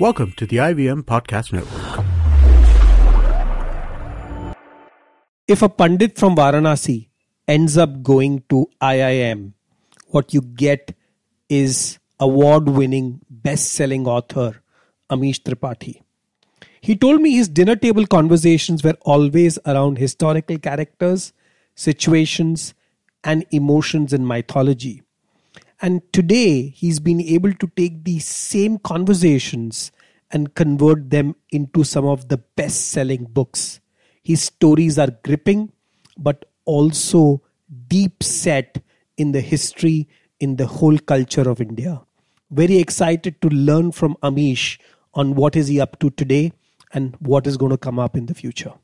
Welcome to the IVM Podcast Network. If a Pandit from Varanasi ends up going to IIM, what you get is award-winning, best-selling author Amish Tripathi. He told me his dinner table conversations were always around historical characters, situations, and emotions in mythology. And today, he's been able to take these same conversations and convert them into some of the best-selling books. His stories are gripping, but also deep set in the history, in the whole culture of India. Very excited to learn from Amish on what is he up to today and what is going to come up in the future.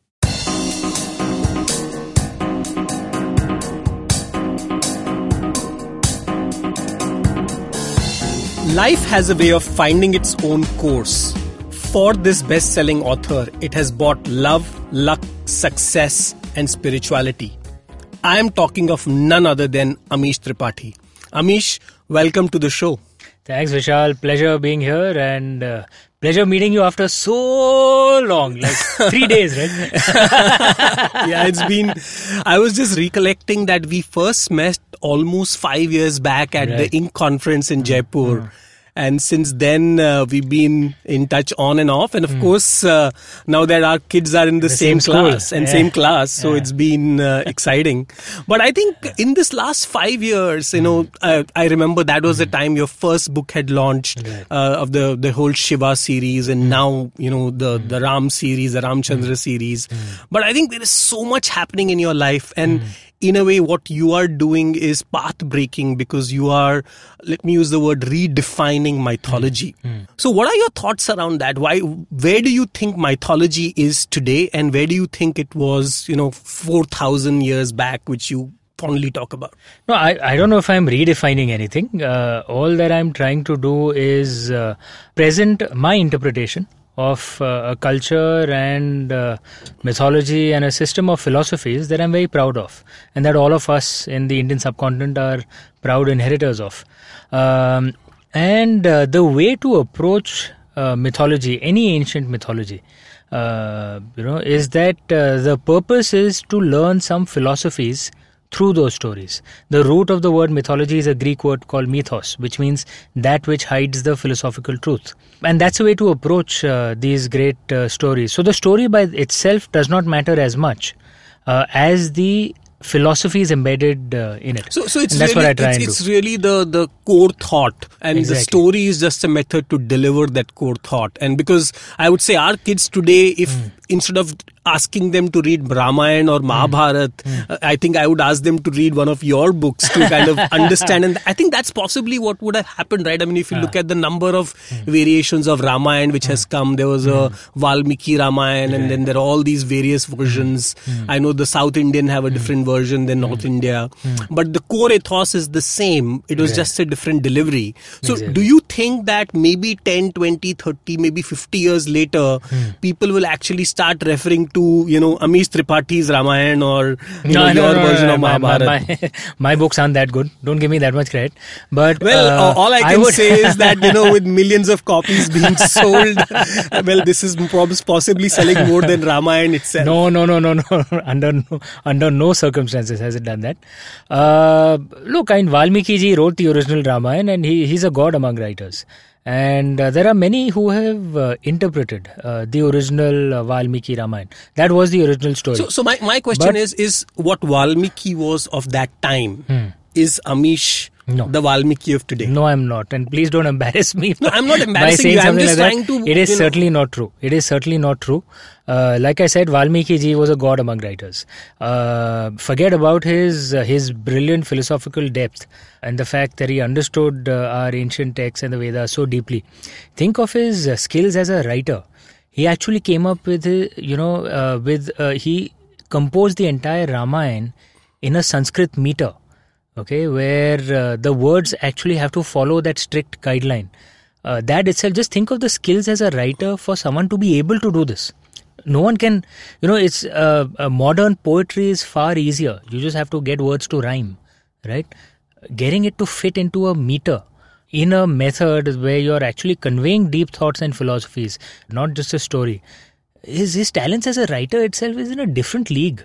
Life has a way of finding its own course. For this best-selling author, it has brought love, luck, success, and spirituality. I am talking of none other than Amish Tripathi. Amish, welcome to the show. Thanks, Vishal. Pleasure being here and pleasure meeting you after so long, like 3 days, right? Yeah, it's been... I was just recollecting that we first met almost 5 years back at the Inc. conference in Jaipur. And since then, we've been in touch on and off. And of course, now that our kids are in the same class and same class, so it's been exciting. But I think in this last 5 years, I remember that was the time your first book had launched of the whole Shiva series. And now, the Ram series, the Ramchandra series. But I think there is so much happening in your life. And in a way, what you are doing is path-breaking because you are, let me use the word, redefining mythology. So what are your thoughts around that? Where do you think mythology is today and where do you think it was, 4,000 years back, which you fondly talk about? No, I don't know if I'm redefining anything. All that I'm trying to do is present my interpretation of a culture and mythology and a system of philosophies that I'm very proud of and that all of us in the Indian subcontinent are proud inheritors of. And the way to approach mythology, any ancient mythology, is that the purpose is to learn some philosophies through those stories. The root of the word mythology is a Greek word called mythos, which means that which hides the philosophical truth. And that's a way to approach these great stories. So the story by itself does not matter as much as the philosophy is embedded in it. So it's that's really, what I try and it's do. really the core thought, and the story is just a method to deliver that core thought. And because I would say our kids today, if instead of asking them to read Ramayana or Mahabharata, I think I would ask them to read one of your books to kind of understand. And I think that's possibly what would have happened, right? I mean, if you look at the number of variations of Ramayana which has come, there was a Valmiki Ramayana, and then there are all these various versions. I know the South Indian have a different version than North India. But the core ethos is the same. It was just a different delivery. So do you think that maybe 10, 20, 30, maybe 50 years later, people will actually start referring to, Amish Tripathi's Ramayana or your version of Mahabharata? My books aren't that good. Don't give me that much credit. But all I can say is that, with millions of copies being sold, this is possibly selling more than Ramayana itself. No. Under no circumstances has it done that. Look, Valmiki ji wrote the original Ramayana and he's a god among writers. And there are many who have interpreted the original Valmiki Ramayana. That was the original story. So my question is what Valmiki was of that time, is Amish the Valmiki of today? No, I'm not. And please don't embarrass me. No, I'm not embarrassing you. I'm just trying to... It is certainly not true. It is certainly not true. Like I said, Valmiki ji was a god among writers. Forget about his brilliant philosophical depth and the fact that he understood our ancient texts and the Vedas so deeply. Think of his skills as a writer. He actually came up with, he composed the entire Ramayana in a Sanskrit meter. Okay, where the words actually have to follow that strict guideline. That itself, just think of the skills as a writer for someone to be able to do this. No one can, it's modern poetry is far easier. You just have to get words to rhyme, right? Getting it to fit into a meter in a method where you're actually conveying deep thoughts and philosophies, not just a story. His talents as a writer itself is in a different league.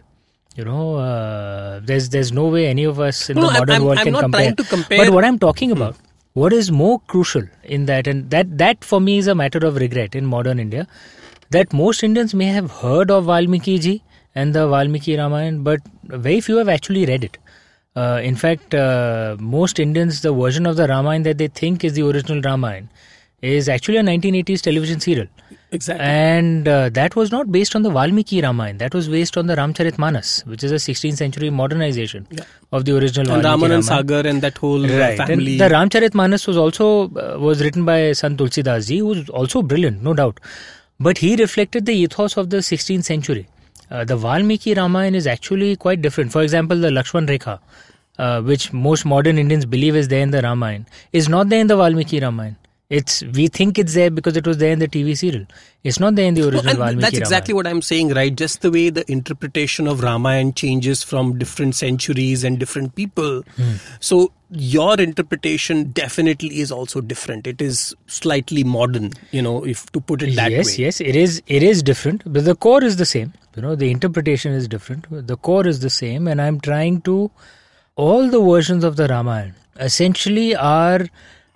There's no way any of us in the modern world can compare. Trying to compare. But what I'm talking about, what is more crucial in that, and that for me is a matter of regret in modern India, that most Indians may have heard of Valmiki ji and the Valmiki Ramayana, but very few have actually read it. In fact, most Indians, the version of the Ramayana that they think is the original Ramayana is actually a 1980s television serial. Exactly. And that was not based on the Valmiki Ramayana. That was based on the Ramcharitmanas, which is a 16th century modernization of the original Valmiki Raman Ramayana. And Sagar and that whole family. And the Ramcharitmanas was also was written by Sant Tulsidas ji, who was also brilliant, no doubt. But he reflected the ethos of the 16th century. The Valmiki Ramayana is actually quite different. For example, the Lakshman Rekha, which most modern Indians believe is there in the Ramayana, is not there in the Valmiki Ramayana. We think it's there because it was there in the TV serial. It's not there in the original Valmiki That's exactly Ramayana. what I'm saying, right? Just the way the interpretation of Ramayana changes from different centuries and different people. So your interpretation definitely is also different. It is slightly modern, if to put it that way. Yes, it is different, but the core is the same. The interpretation is different. The core is the same, and I'm trying to... All the versions of the Ramayana essentially are...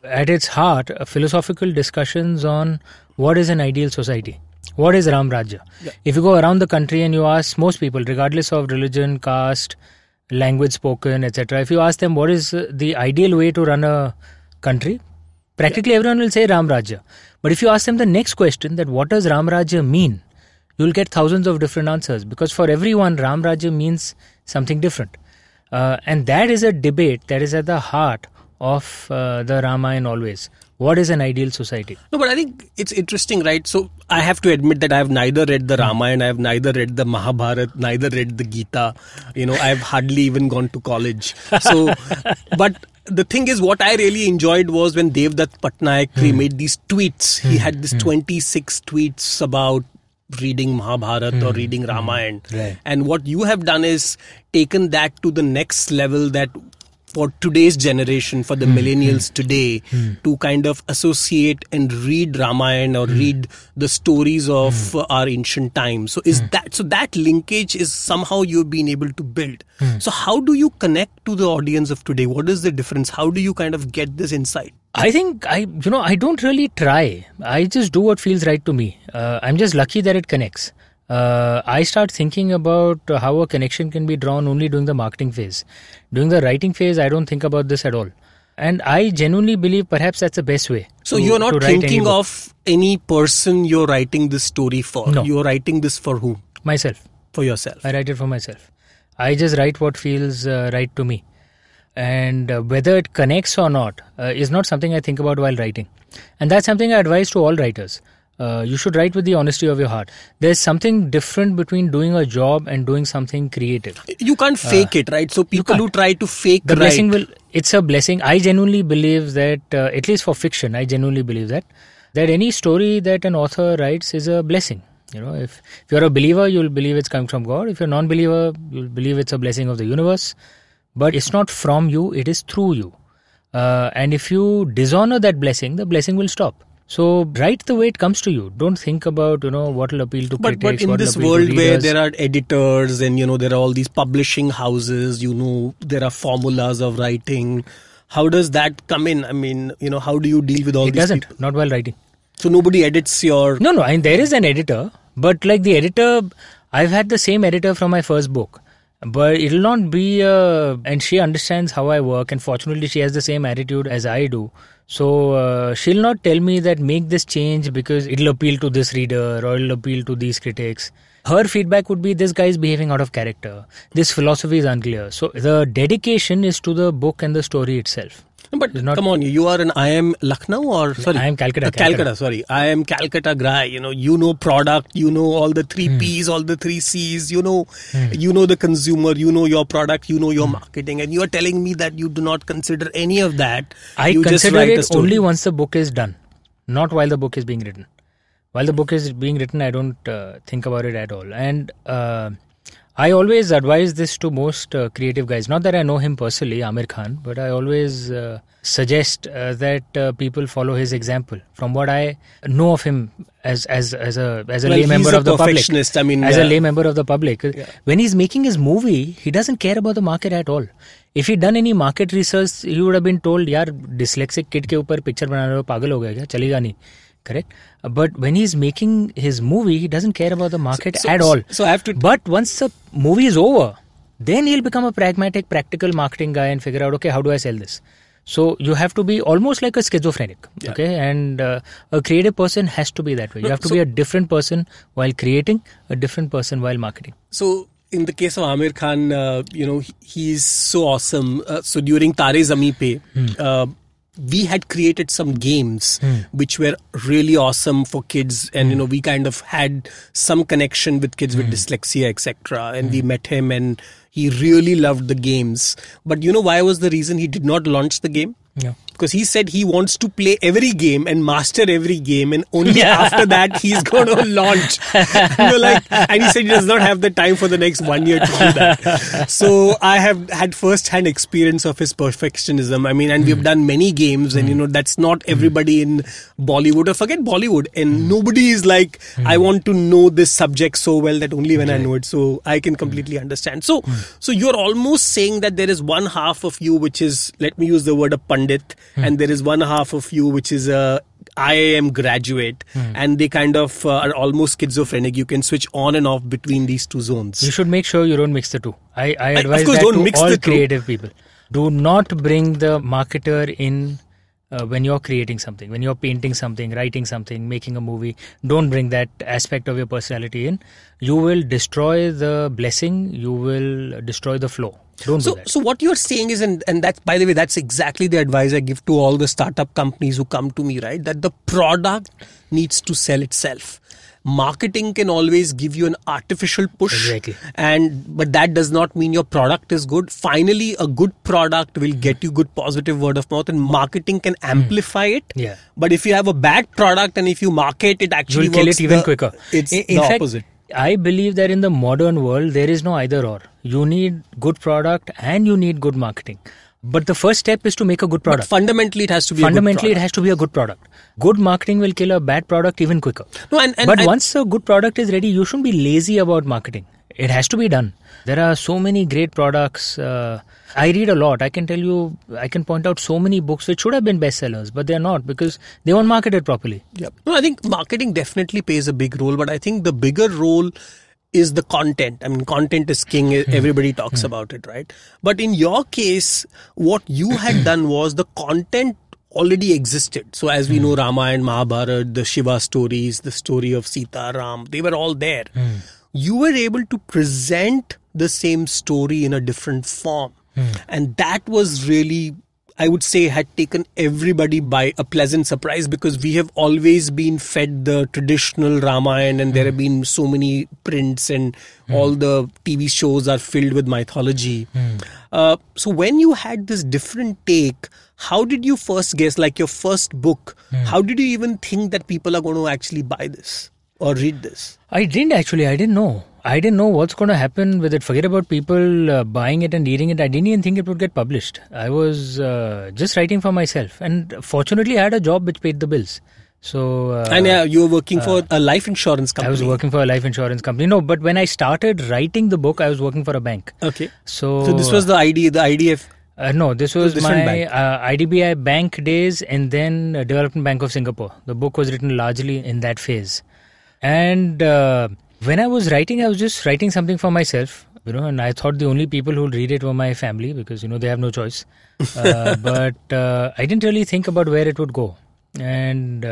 at its heart, philosophical discussions on what is an ideal society. What is Ram Rajya? Yeah. If you go around the country and you ask most people, regardless of religion, caste, language spoken, etc., if you ask them what is the ideal way to run a country, practically everyone will say Ram Rajya. But if you ask them the next question, that what does Ram Rajya mean, you'll get thousands of different answers, because for everyone, Ram Rajya means something different. And that is a debate that is at the heart of the Ramayana always. What is an ideal society? No, but I think it's interesting, right? So I have to admit that I have neither read the Ramayana, I have neither read the Mahabharata, neither read the Gita. I've hardly even gone to college. So, but the thing is, what I really enjoyed was when Devdutt Patnaik made these tweets. He had these 26 tweets about reading Mahabharata or reading Ramayana. Right. And what you have done is taken that to the next level, that for today's generation, for the millennials today, to kind of associate and read Ramayana or read the stories of our ancient times. So that linkage is somehow you've been able to build. So how do you connect to the audience of today? What is the difference? How do you kind of get this insight? I think I don't really try. I just do what feels right to me. I'm just lucky that it connects. I start thinking about how a connection can be drawn only during the marketing phase. During the writing phase, I don't think about this at all. And I genuinely believe perhaps that's the best way. So you're not thinking of any person you're writing this story for? No. You're writing this for whom? Myself. For yourself? I write it for myself. I just write what feels right to me. And whether it connects or not is not something I think about while writing. And that's something I advise to all writers. You should write with the honesty of your heart. There's something different between doing a job and doing something creative. You can't fake it, right? So people who try to fake the blessing it's a blessing. I genuinely believe that, at least for fiction, I genuinely believe that any story that an author writes is a blessing. If you're a believer, you'll believe it's coming from God. If you're a non-believer, you'll believe it's a blessing of the universe. But it's not from you, it is through you. And if you dishonor that blessing, the blessing will stop. So write the way it comes to you. Don't think about, what will appeal to critics. But in this world where there are editors and, there are all these publishing houses, there are formulas of writing. How does that come in? I mean, how do you deal with all these It doesn't, people? not while writing. So nobody edits your... No, I mean, there is an editor. But like the editor, I've had the same editor from my first book. But it'll not be... and she understands how I work. And fortunately, she has the same attitude as I do. So she'll not tell me that make this change because it'll appeal to this reader or it'll appeal to these critics. Her feedback would be, this guy is behaving out of character. This philosophy is unclear. So the dedication is to the book and the story itself. But come on, you are I am Lucknow or sorry? I am Calcutta. Calcutta, sorry. I am Calcutta guy. You know product, all the 3 P's, all the 3 C's, you know the consumer, your product, your marketing, and you are telling me that you do not consider any of that. I consider it only once the book is done, not while the book is being written. While the book is being written, I don't think about it at all. And I always advise this to most creative guys. Not that I know him personally, Amir Khan, but I always suggest that people follow his example. From what I know of him as a lay member of the public, I mean, as a lay member of the public, when he's making his movie, he doesn't care about the market at all. If he'd done any market research, he would have been told, "यार dyslexic kid के ऊपर picture बना रहे हो, पागल हो गया क्या? चलेगा नहीं." Correct? But when he's making his movie, he doesn't care about the market at all. So I have to. But once the movie is over, then he'll become a pragmatic, practical marketing guy and figure out, okay, how do I sell this? So you have to be almost like a schizophrenic, okay? And a creative person has to be that way. You have to be a different person while creating, a different person while marketing. So in the case of Amir Khan, he's so awesome. So during Tare Zameen Pe, we had created some games which were really awesome for kids, and we kind of had some connection with kids with dyslexia, etc. And we met him, and he really loved the games. But why was the reason he did not launch the game? Yeah. Because he said he wants to play every game and master every game, and only after that he's going to launch. And he said he does not have the time for the next 1 year to do that. So I have had first-hand experience of his perfectionism. I mean, and we've done many games, and that's not everybody in Bollywood, or forget Bollywood, and nobody is like, I want to know this subject so well that only when I know it. So I can completely understand. So you're almost saying that there is one half of you which is, let me use the word, a Pandit, and there is one half of you which is a IIM graduate, and they kind of are almost schizophrenic. You can switch on and off between these two zones. You should make sure you don't mix the two. I advise of course, that don't to mix all the two. creative people. Do not bring the marketer in when you're creating something, when you're painting something, writing something, making a movie. Don't bring that aspect of your personality in. You will destroy the blessing. You will destroy the flow. Don't do that. So what you're saying is, and that's, by the way, that's exactly the advice I give to all the startup companies who come to me, right? That the product needs to sell itself. Marketing can always give you an artificial push. Exactly. But that does not mean your product is good. Finally, a good product will get you good positive word of mouth, and marketing can amplify it. Yeah. But if you have a bad product and if you market it, actually You'll kill works it even quicker. It's In the fact, opposite. I believe that in the modern world, there is no either or. You need good product and you need good marketing. But the first step is to make a good product. But fundamentally, it has to be Fundamentally, a it good has to be a good product. Good marketing will kill a bad product even quicker. No, But once a good product is ready, you shouldn't be lazy about marketing. It has to be done. There are so many great products. I read a lot. I can tell you, I can point out so many books which should have been bestsellers, but they're not because they weren't marketed properly. Yep. No, I think marketing definitely plays a big role, but I think the bigger role is the content. I mean, content is king. Everybody talks about it, right? But in your case, what you had done was the content already existed. So as we know, Ramayana, Mahabharata, the Shiva stories, the story of Sita, Ram, they were all there. You were able to present the same story in a different form. And that was really, I would say, had taken everybody by a pleasant surprise, because we have always been fed the traditional Ramayana, and there have been so many prints, and all the TV shows are filled with mythology. So when you had this different take, how did you first guess, like your first book, how did you even think that people are going to actually buy this or read this? I didn't know. I didn't know what's going to happen with it. Forget about people buying it and reading it. I didn't even think it would get published. I was just writing for myself. And fortunately, I had a job which paid the bills. So, and you were working for a life insurance company. I was working for a life insurance company. No, but when I started writing the book, I was working for a bank. Okay. So this was the IDF? No, this was my bank. IDBI bank days, and then Development Bank of Singapore. The book was written largely in that phase. And when I was writing, I was just writing something for myself, and I thought the only people who would read it were my family, because, they have no choice. But I didn't really think about where it would go. And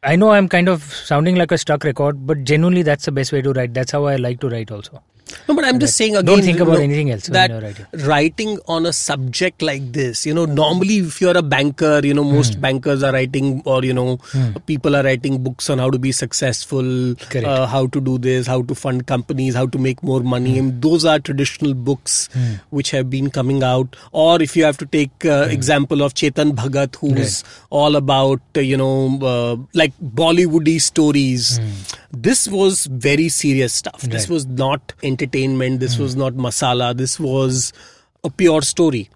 I know I'm kind of sounding like a stuck record, but genuinely that's the best way to write. That's how I like to write also. No, but I'm just saying again. Don't think about anything else when you're that writing. Writing on a subject like this, normally if you're a banker, most bankers are writing, or, people are writing books on how to be successful, how to do this, how to fund companies, how to make more money. And those are traditional books which have been coming out. Or if you have to take example of Chetan Bhagat, who's all about, like Bollywoody stories. This was very serious stuff. This was not entertaining. entertainment. This was not masala. This was a pure story.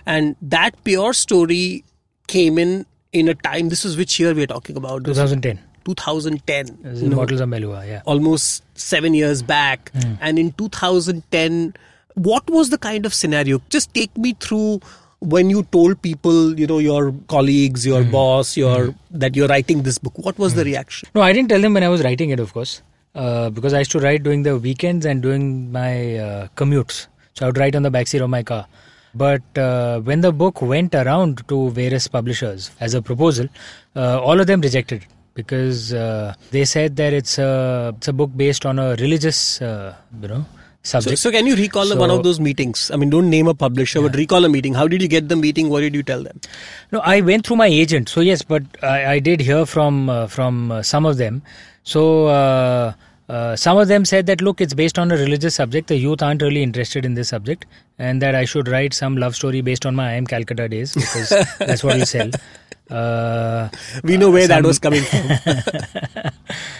And that pure story came in a time. This was which year we are talking about? 2010. 2010. Models of Melua, yeah. Almost 7 years back. And in 2010, what was the kind of scenario? Just take me through when you told people, your colleagues, your boss, that you're writing this book. What was the reaction? No, I didn't tell them when I was writing it, of course, because I used to write during the weekends and during my commutes. So I would write on the backseat of my car. But when the book went around to various publishers as a proposal, all of them rejected it because they said that it's a book based on a religious, subject. So can you recall one of those meetings? I mean, don't name a publisher, but recall a meeting. How did you get the meeting? What did you tell them? No, I went through my agent. So yes, but I did hear from some of them. So some of them said that, look, it's based on a religious subject. The youth aren't really interested in this subject, and that I should write some love story based on my I Am Calcutta days because that's what will sell. We know where that was coming from.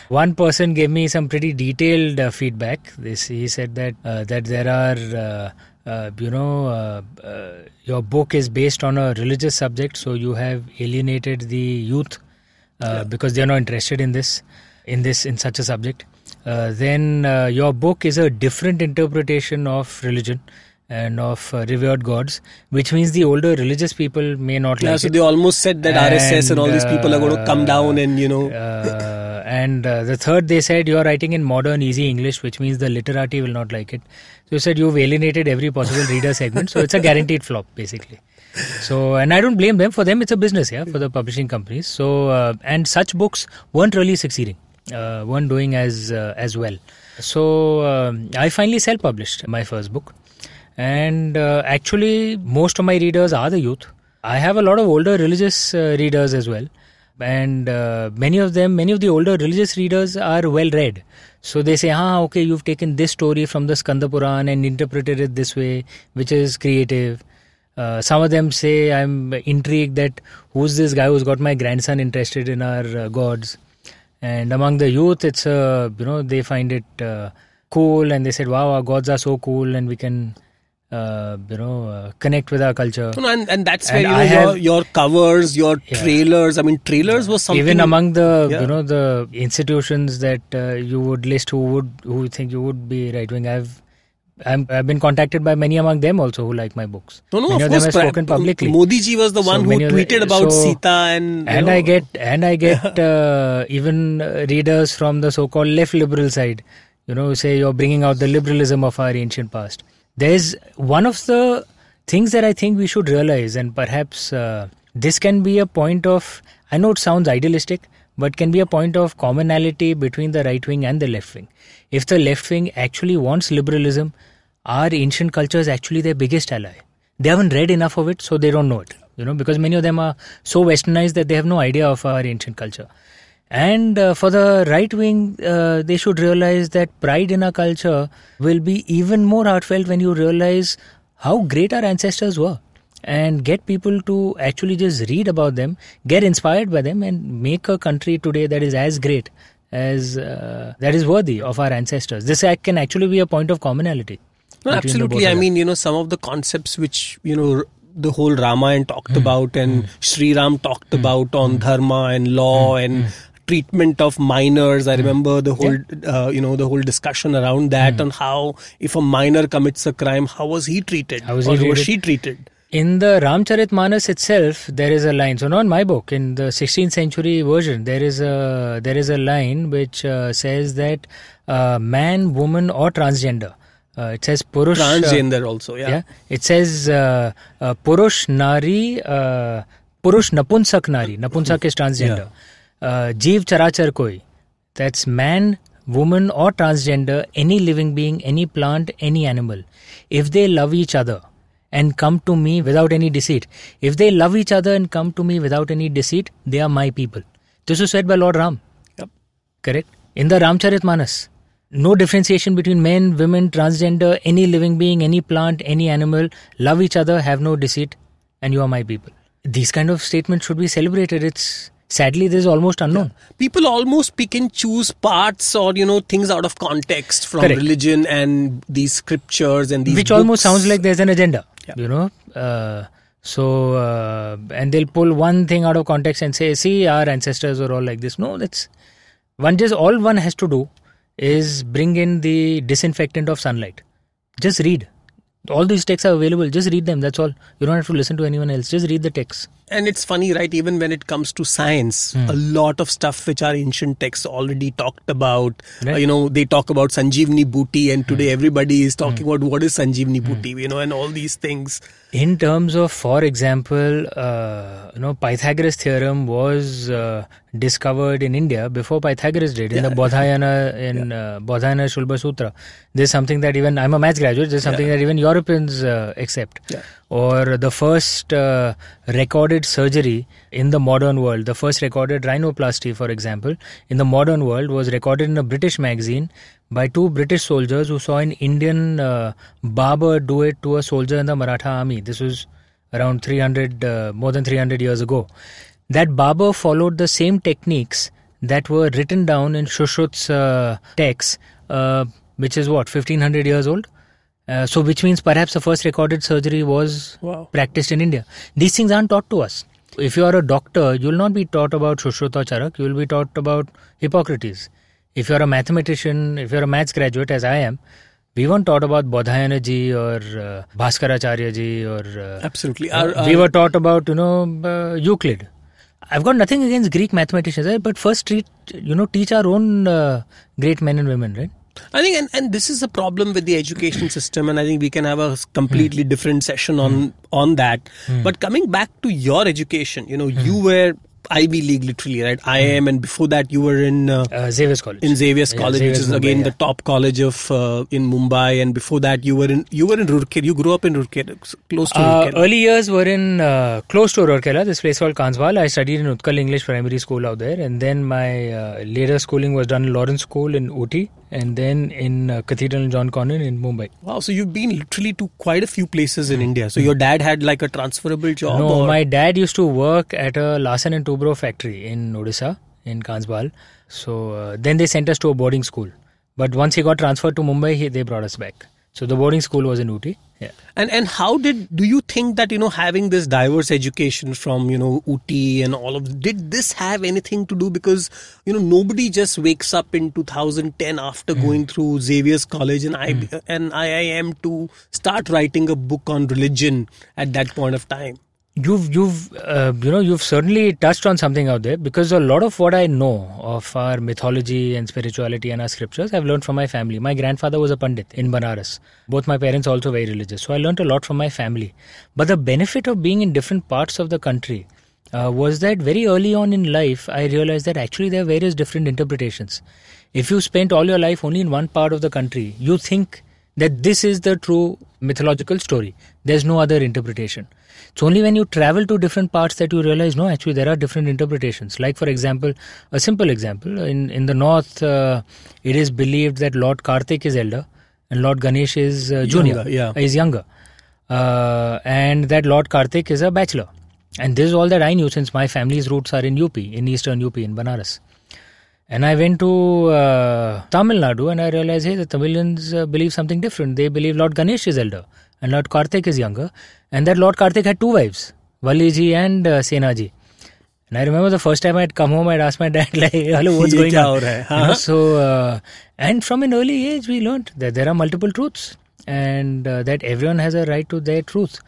One person gave me some pretty detailed feedback. He said that there are, your book is based on a religious subject, so you have alienated the youth because they are not interested in such a subject. Then your book is a different interpretation of religion and of revered gods, which means the older religious people may not like it. So they almost said that RSS and all these people are going to come down and, And the third, they said, you're writing in modern, easy English, which means the literati will not like it. So you said you've alienated every possible reader segment. So it's a guaranteed flop, basically. So, and I don't blame them. For them, it's a business, for the publishing companies. So, and such books weren't really succeeding, weren't doing as well. So, I finally self-published my first book. And actually, most of my readers are the youth. I have a lot of older religious readers as well. And many of the older religious readers are well read. So they say, okay, you've taken this story from the Skanda Puran and interpreted it this way, which is creative. Some of them say, I'm intrigued that who's this guy who's got my grandson interested in our gods. And among the youth, it's, they find it cool, and they said, wow, our gods are so cool and we can... connect with our culture. And that's where your covers, your trailers. I mean, trailers was something. Even among the the institutions that you would list who think you would be right wing. I've been contacted by many among them also who like my books. Many of course, them have spoken publicly. Modi ji was the one who tweeted about Sita and I get even readers from the so-called left liberal side. Who say you're bringing out the liberalism of our ancient past. There's one of the things that I think we should realize, and perhaps this can be a point of, I know it sounds idealistic, but can be a point of commonality between the right wing and the left wing. If the left wing actually wants liberalism, our ancient culture is actually their biggest ally. They haven't read enough of it, so they don't know it. Because many of them are so westernized that they have no idea of our ancient culture. And for the right wing, they should realize that pride in our culture will be even more heartfelt when you realize how great our ancestors were. And get people to actually just read about them, get inspired by them, and make a country today that is as great as that is worthy of our ancestors. This can actually be a point of commonality. No, absolutely. I mean, some of the concepts which, the whole Ramayana talked about and Sri Ram talked about on dharma and law and treatment of minors. I remember the whole, the whole discussion around that on how if a minor commits a crime, how was he treated? How was she treated? In the Ramcharitmanas itself, there is a line. So not in my book. In the 16th century version, there is a line which says that man, woman, or transgender. It says Purush. Transgender also, yeah. It says Purush Nari, Purush Napunsak Nari. Napunsak is transgender. Jeev Charachar Koi. That's man, woman, or transgender, any living being, any plant, any animal. If they love each other and come to me without any deceit. If they love each other and come to me without any deceit, they are my people. This was said by Lord Ram. Yep. Correct? In the Ramcharitmanas. No differentiation between men, women, transgender, any living being, any plant, any animal. Love each other, have no deceit, and you are my people. These kind of statements should be celebrated. sadly, this is almost unknown. People almost pick and choose parts or, things out of context from Correct. religion and these scriptures and these Which books. almost sounds like there's an agenda, Yeah. and they'll pull one thing out of context and say, see, our ancestors were all like this. No, all one has to do is bring in the disinfectant of sunlight. Just read. All these texts are available. Just read them. That's all. You don't have to listen to anyone else. Just read the text. And it's funny, right? Even when it comes to science, a lot of stuff which our ancient texts already talked about. Right. They talk about Sanjeevani Bhuti, and today everybody is talking about what is Sanjeevani Bhuti, and all these things. In terms of, for example, Pythagoras theorem was discovered in India before Pythagoras did, in the Bodhayana Shulba Sutra. There's something that even, I'm a maths graduate, there's something that even Europeans accept. Yeah. Or the first recorded surgery in the modern world, the first recorded rhinoplasty, for example, in the modern world was recorded in a British magazine by two British soldiers who saw an Indian barber do it to a soldier in the Maratha army. This was around more than 300 years ago. That barber followed the same techniques that were written down in Shushruth's texts, which is 1500 years old? So which means perhaps the first recorded surgery was practiced in India. These things aren't taught to us. If you are a doctor, you will not be taught about Shushruth or Charak, you will be taught about Hippocrates. If you are a mathematician, if you are a maths graduate, as I am, we weren't taught about Bodhayana ji or Bhaskaracharya ji or... Absolutely. We were taught about, Euclid. I've got nothing against Greek mathematicians, right? But first teach our own great men and women, right? I think, and this is a problem with the education system, and I think we can have a completely different session on that. But coming back to your education, you were Ivy League literally, right? IIM, and before that you were in Xavier's College. In Xavier's College, Xavier's which is Mumbai, again the top college of in Mumbai, and before that you were in Roorkela. You grew up in Roorkela, close to Roorkela. Early years were in close to Roorkela, this place called Kanswal. I studied in Utkal English Primary School out there, and then my later schooling was done in Lawrence School in Ooty, and then in Cathedral and John Connon in Mumbai. Wow, so you've been literally to quite a few places in India. So your dad had like a transferable job? No, my dad used to work at a Larsen and Toubro factory in Odisha, in Kanswal. So then they sent us to a boarding school. But once he got transferred to Mumbai, they brought us back. So the boarding school was in Ooty. Yeah. And how do you think that, having this diverse education from, Ooty and all of, did this have anything to do? Because, nobody just wakes up in 2010 after going through Xavier's College and IIM to start writing a book on religion at that point of time. You've certainly touched on something out there, because a lot of what I know of our mythology and spirituality and our scriptures I've learned from my family. My grandfather was a Pandit in Banaras. Both my parents also very religious. So I learned a lot from my family. But the benefit of being in different parts of the country was that very early on in life, I realized that actually there are various different interpretations. If you spent all your life only in one part of the country, you think that this is the true mythological story. There's no other interpretation. It's only when you travel to different parts that you realize, no, actually there are different interpretations. Like, for example, a simple example, in the north, it is believed that Lord Kartik is elder and Lord Ganesh is junior, is younger. And that Lord Kartik is a bachelor. And this is all that I knew, since my family's roots are in UP, in eastern UP, in Banaras. And I went to Tamil Nadu and I realized, hey, the Tamilians believe something different. They believe Lord Ganesh is elder and Lord Kartik is younger. And that Lord Kartik had two wives, Valiji and Senaji. And I remember the first time I'd come home, I'd asked my dad, like, hello, what's going on? And from an early age, we learned that there are multiple truths and that everyone has a right to their truth.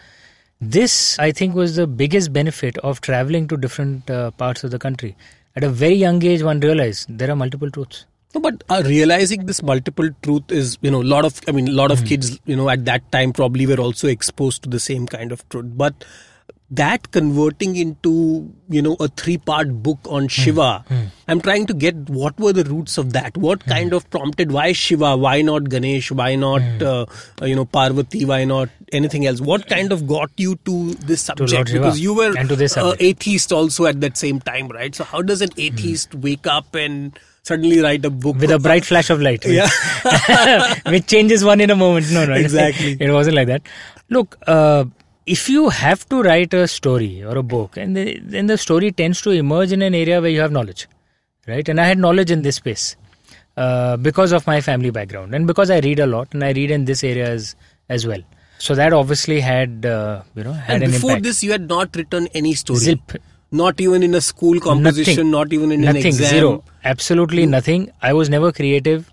This, I think, was the biggest benefit of traveling to different parts of the country. At a very young age, one realized there are multiple truths. No, but realizing this multiple truth is, a lot of kids, at that time probably were also exposed to the same kind of truth. But that converting into, a 3-part book on Shiva, I'm trying to get what were the roots of that? What kind of prompted, why Shiva? Why not Ganesh? Why not, Parvati? Why not anything else? What kind of got you to this subject? Because you were an atheist also at that same time, right? So how does an atheist wake up and suddenly write a book with a bright flash of light, which changes one in a moment? No, right? Exactly. It wasn't like that. Look, if you have to write a story or a book, and then the story tends to emerge in an area where you have knowledge, right? And I had knowledge in this space because of my family background and because I read a lot and I read in this area as well. So that obviously had had and an before impact. this, you had not written any story. Zip. Not even in a school composition, not even in an exam. Zero. Absolutely nothing. I was never creative.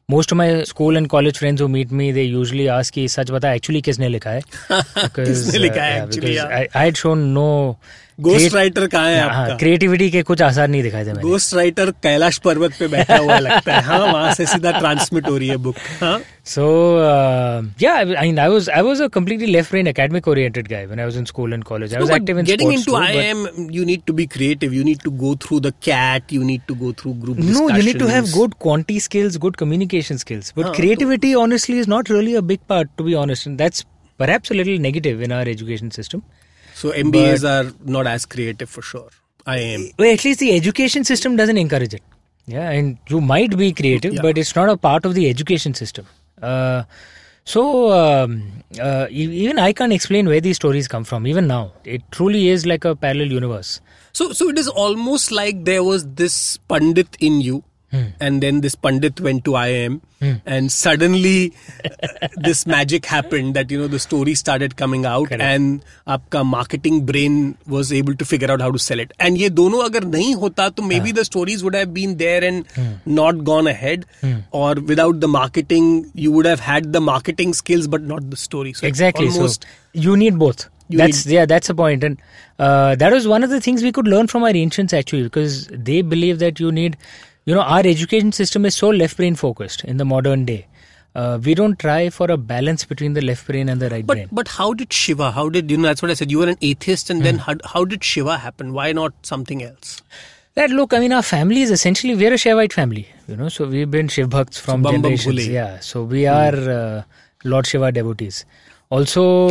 Most of my school and college friends who meet me, they usually ask कि सच बता actually किसने लिखा है? किसने लिखा है actually? Because I had shown no Ghost writer कहाँ है आपका? क्रिएटिविटी के कुछ आसार नहीं दिखाए थे मैंने. Ghost writer कैलाश पर्वत पे बैठा हुआ लगता है. हाँ, वहाँ से सीधा ट्रांसमिट हो रही है बुक. हाँ. So I mean, I was a completely left brain academic oriented guy when I was in school and college. I was active in getting sports into too, IIM, you need to be creative. You need to go through the CAT. You need to go through group discussions. No, you need to have good quantity skills, good communication skills. But creativity, honestly, is not really a big part, to be honest. And that's perhaps a little negative in our education system. So MBAs are not as creative for sure. IIM. Well, at least the education system doesn't encourage it. Yeah, and you might be creative, but it's not a part of the education system. Even I can't explain where these stories come from. Even now, it truly is like a parallel universe. So it is almost like there was this Pandit in you, and then this Pandit went to IIM, and suddenly this magic happened that the story started coming out. Correct. And आपका marketing brain was able to figure out how to sell it. And ये दोनों अगर नहीं होता तो maybe the stories would have been there and not gone ahead, or without the marketing you would have had the marketing skills but not the story. So exactly. Almost, so you need both. That's the point. And that was one of the things we could learn from our ancients actually, because they believe that you need. Our education system is so left brain focused in the modern day. We don't try for a balance between the left brain and the right brain. But how did Shiva? How did that's what I said. You were an atheist, and then how did Shiva happen? Why not something else? Look, I mean, our family is essentially we're a Shaivite family. So we've been Shiv Bhakts from generations. Yeah, so we are Lord Shiva devotees. Also,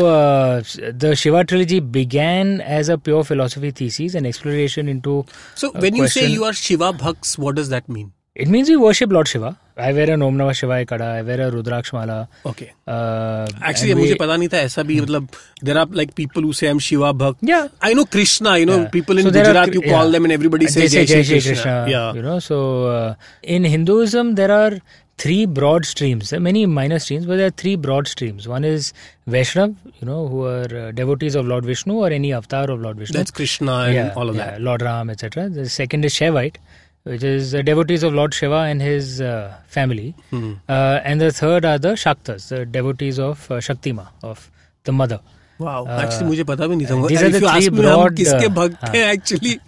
the Shiva trilogy began as a pure philosophy thesis and exploration into. So, when you say you are Shiva Bhakts, what does that mean? It means we worship Lord Shiva. I wear an Om Namah Shivaya kada. I wear a Rudraksh mala. Okay. Actually, मुझे पता नहीं था ऐसा भी मतलब there are like people who say I'm Shiva Bhakt. Yeah. I know Krishna. People in Gujarat you call them and everybody says Jai Shri Krishna. Yeah. So in Hinduism there are three broad streams. There are many minor streams, but there are three broad streams. One is Vaishnav, who are devotees of Lord Vishnu or any avatar of Lord Vishnu. That's Krishna and all of that. Lord Ram, etc. The second is Shaivite, which is devotees of Lord Shiva and his family. And the third are the Shaktas, the devotees of Shakti Ma, of the mother. Wow, actually मुझे पता भी नहीं था. These are the three broad. किसके भक्त हैं actually?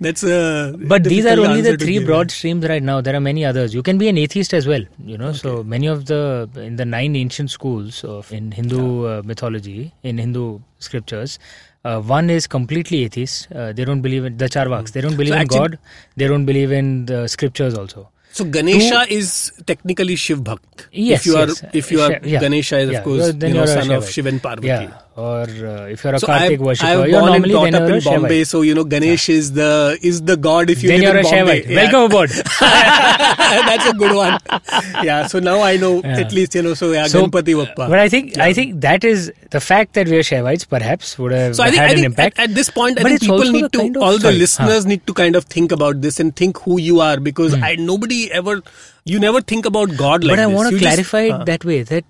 That's a. But these are only the three broad streams right now. There are many others. You can be an atheist as well. Okay. So many of in the 9 ancient schools in Hindu mythology, in Hindu scriptures. One is completely atheist. They don't believe in the Charvaks. They don't believe in God. They don't believe in the scriptures also. So Ganesha is technically Shiv Bhakt. Yes, if you are Ganesha is of course son of Shiv and Parvati. Yeah. Or if you're a Kartik worshipper, I'm born and brought up in Bombay, so Ganesh is the god if you live in Bombay. Yeah. Welcome aboard. That's a good one. Yeah, so now I know at least so Ganpati Bappa. But I think that is the fact that we are Shaivites perhaps would have had an impact. At this point, I think people need to all the listeners need to kind of think about this and think who you are, because you never think about God like this. But I want to clarify it that way, that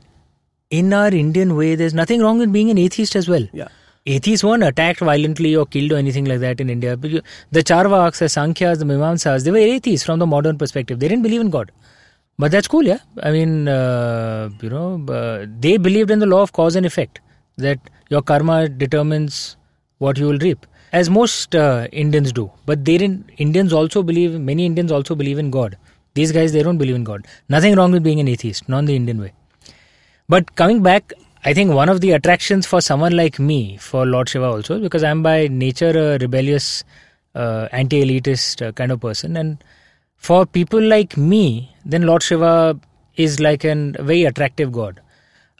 in our Indian way, there's nothing wrong with being an atheist as well. Yeah. Atheists weren't attacked violently or killed or anything like that in India. The Charvaks, the Sankhyas, the Mimamsas, they were atheists from the modern perspective. They didn't believe in God. But that's cool, yeah? I mean, they believed in the law of cause and effect, that your karma determines what you will reap, as most Indians do. But many Indians also believe in God. These guys, they don't believe in God. Nothing wrong with being an atheist, not the Indian way. But coming back, I think one of the attractions for someone like me, for Lord Shiva also, is because I'm by nature a rebellious, anti-elitist kind of person. And for people like me, then Lord Shiva is like a very attractive god.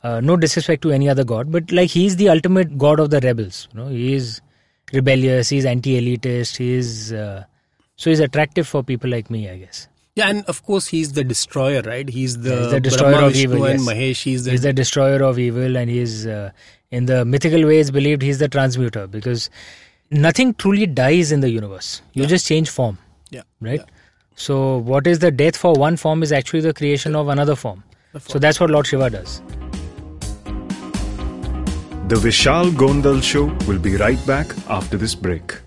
No disrespect to any other god, but like he's the ultimate god of the rebels. He is rebellious, he's anti-elitist, so he's attractive for people like me, I guess. Yeah, and of course he's the destroyer, right? He's the destroyer Brahma, of Vishnu evil, and yes. Mahesh. He's the destroyer of evil, and he's In the mythical way, it's believed he's the transmuter, because nothing truly dies in the universe. You just change form. Yeah. Right? Yeah. So what is the death for one form is actually the creation of another form. So that's what Lord Shiva does. The Vishal Gondal Show will be right back after this break.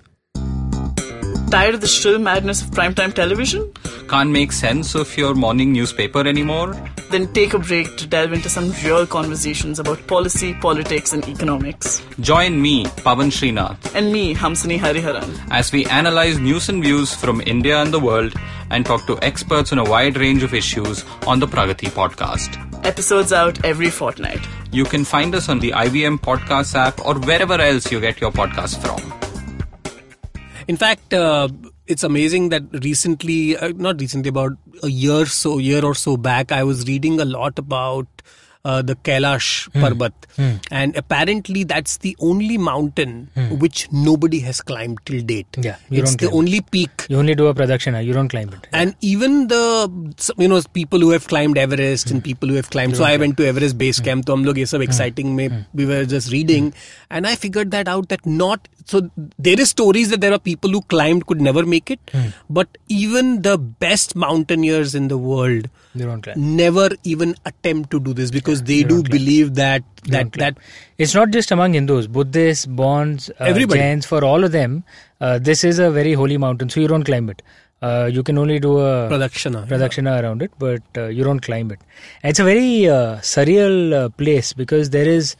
Tired of the shrill madness of primetime television? Can't make sense of your morning newspaper anymore? Then take a break to delve into some real conversations about policy, politics and economics. Join me, Pavan Srinath, And me, Hamsini Hariharan, as we analyze news and views from India and the world and talk to experts on a wide range of issues on the Pragati podcast. Episodes out every fortnight. You can find us on the IVM Podcasts app or wherever else you get your podcasts from. In fact, it's amazing that recently, about a year or so back, I was reading a lot about the Kailash Parbat. And apparently that's the only mountain which nobody has climbed till date. Yeah, it's the only peak. You only do a pradakshina, you don't climb it. And even the people who have climbed Everest and people who have climbed. So I went to Everest base camp. So hum log ye sab exciting mein we were just reading, and I figured that out that not. So there is stories that there are people who climbed could never make it, but even the best mountaineers in the world They don't climb. never even attempt to do this because they do believe that it's not just among Hindus, Buddhists, Bonds, Everybody. Jains, for all of them, this is a very holy mountain, so you don't climb it. You can only do a pradakshina around it, but you don't climb it. And it's a very surreal place because there is,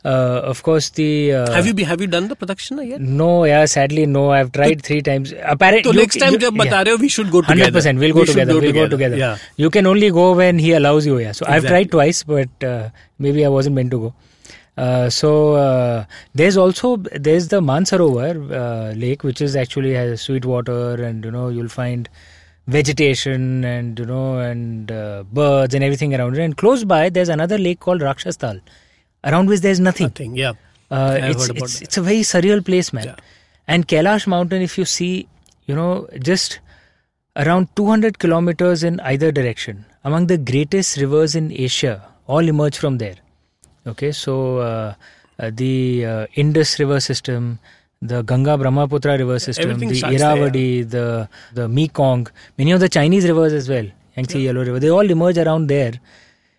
of course, the. Have you done the pradakshina yet? No, sadly no. I've tried 3 times. So next time jab bata rahe ho, we should go together. 100%. We'll go together. Yeah. You can only go when he allows you. Yeah. So I've Exactly. tried twice, but maybe I wasn't meant to go. There's the Mansarovar lake, which is actually has sweet water, and you'll find vegetation and and birds and everything around it. And close by, there's another lake called Rakshastal, around which there's nothing. Yeah. I've heard about that. It's a very surreal place, man. Yeah. And Kailash Mountain, if you see, just around 200 kilometers in either direction, among the greatest rivers in Asia, all emerge from there. Okay, so the Indus river system, the Ganga Brahmaputra river system, Everything the starts Irrawaddy, the Mekong, many of the Chinese rivers as well, Yangtze Yellow River, they all emerge around there.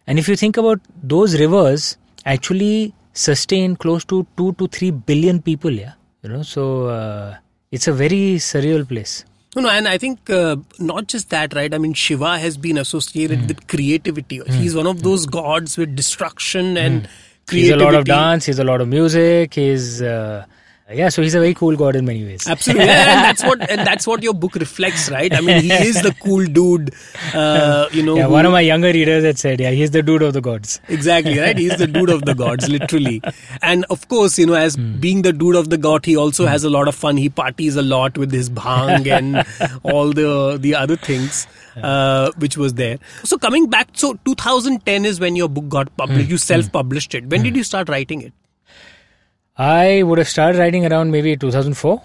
And if you think about those rivers, actually sustain close to 2 to 3 billion people, so it's a very surreal place. No, and I think not just that, right? I mean, Shiva has been associated with creativity. He's one of those gods with destruction and creativity. He's a lot of dance, he's a lot of music, he's... so he's a very cool god in many ways. Absolutely, and that's what your book reflects, right? I mean, he is the cool dude, one of my younger readers had said, he's the dude of the gods. Exactly, right? He's the dude of the gods, literally. And of course, as being the dude of the god, he also has a lot of fun. He parties a lot with his bhang and all the other things, which was there. So coming back, so 2010 is when your book got published. You self-published it. When did you start writing it? I would have started writing around maybe 2004.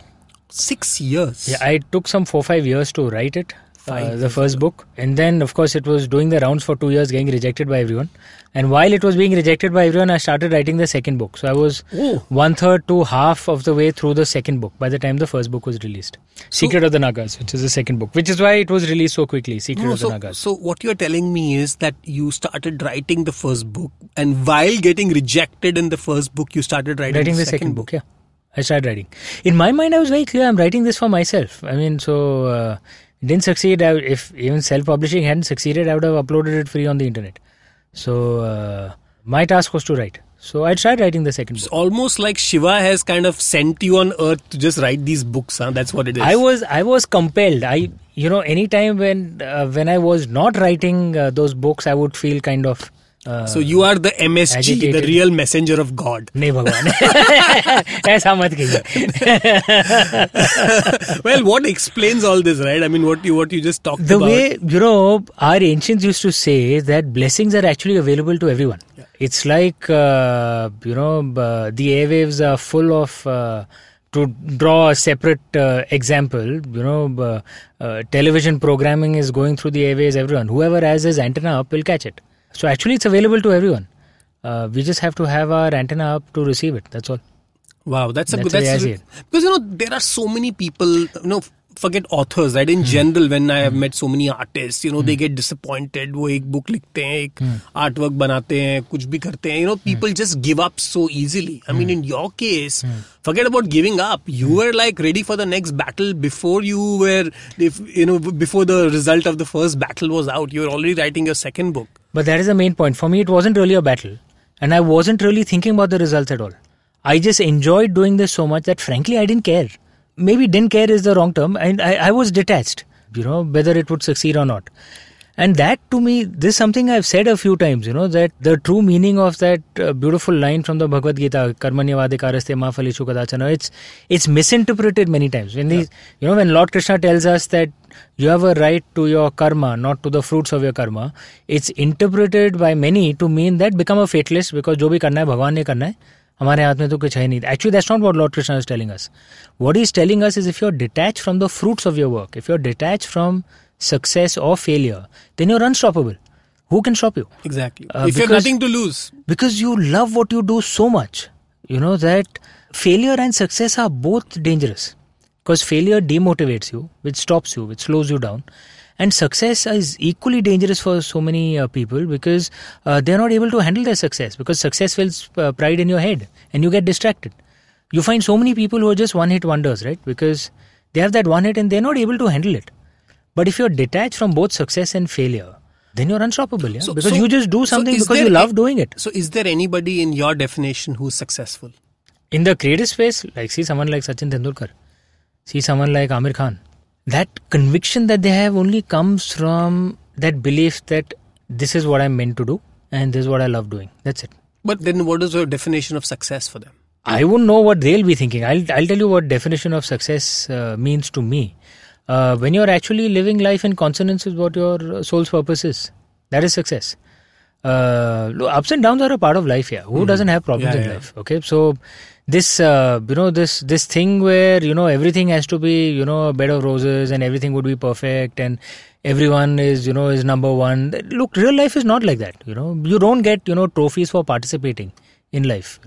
6 years. Yeah, I took some 4-5 years to write it, the first book. And then, of course, it was doing the rounds for 2 years, getting rejected by everyone. And while it was being rejected by everyone, I started writing the second book. So I was 1/3 to half of the way through the second book by the time the first book was released. Secret of the Nagas, which is the second book, which is why it was released so quickly, Secret of the Nagas. So what you're telling me is that you started writing the first book, and while getting rejected in the first book, you started writing the second book. Yeah. I started writing. In my mind, I was very clear, I'm writing this for myself. I mean, so it didn't succeed. If even self-publishing hadn't succeeded, I would have uploaded it free on the internet. So my task was to write. So I tried writing the second book. It's almost like Shiva has kind of sent you on earth to just write these books. That's what it is. I was compelled. Anytime when I was not writing those books, I would feel kind of... so you are the MSG, agitated. the real messenger of God. नहीं भगवान ऐसा मत कहिए. Well, what explains all this, right? I mean, what you just talked The about. way, our ancients used to say that blessings are actually available to everyone. Yeah. It's like, the airwaves are full of, to draw a separate example, television programming is going through the airwaves, everyone. Whoever has his antenna up will catch it. So actually it's available to everyone. We just have to have our antenna up to receive it. That's all. Wow, that's a That's good. the way I That's see it. because there are so many people. Forget authors, right? In general, when I have met so many artists, they get disappointed. वो एक book लिखते हैं, एक artwork बनाते हैं, कुछ भी करते हैं. People just give up so easily. I mean, in your case, forget about giving up. You were like ready for the next battle before you were, before the result of the first battle was out. You were already writing your second book. But that is the main point. For me, it wasn't really a battle. And I wasn't really thinking about the results at all. I just enjoyed doing this so much that frankly, I didn't care. Maybe didn't care is the wrong term. And I was detached, whether it would succeed or not. And that to me, this is something I've said a few times, that the true meaning of that beautiful line from the Bhagavad Gita, Karmanyavadikaraste ma phalishu kadachana, it's misinterpreted many times. When when Lord Krishna tells us that you have a right to your karma, not to the fruits of your karma, it's interpreted by many to mean that become a fatalist because jo bhi karna hai, Bhagwan ne karna hai. हमारे हाथ में तो कुछ है नहीं. Actually, that's not what Lord Krishna is telling us. What he's telling us is if you're detached from the fruits of your work, if you're detached from success or failure, then you're unstoppable. Who can stop you? Exactly. If you have nothing to lose. Because you love what you do so much, that failure and success are both dangerous. Because failure demotivates you, which stops you, which slows you down. And success is equally dangerous for so many people because they're not able to handle their success because success fills pride in your head and you get distracted. You find so many people who are just one-hit wonders, right? Because they have that one hit and they're not able to handle it. But if you're detached from both success and failure, then you're unstoppable. Yeah? Because you just do something because you love doing it. So is there anybody in your definition who's successful? In the creative space, see someone like Sachin Tendulkar, see someone like Amir Khan. That conviction that they have only comes from that belief that this is what I'm meant to do and this is what I love doing. That's it. But then what is your definition of success for them? I won't know what they'll be thinking. I'll tell you what definition of success means to me. When you're actually living life in consonance with what your soul's purpose is, that is success. Ups and downs are a part of life here. Who doesn't have problems in life? Okay, so this this thing where everything has to be a bed of roses and everything would be perfect and everyone is is number one. Look, real life is not like that. You don't get trophies for participating in life.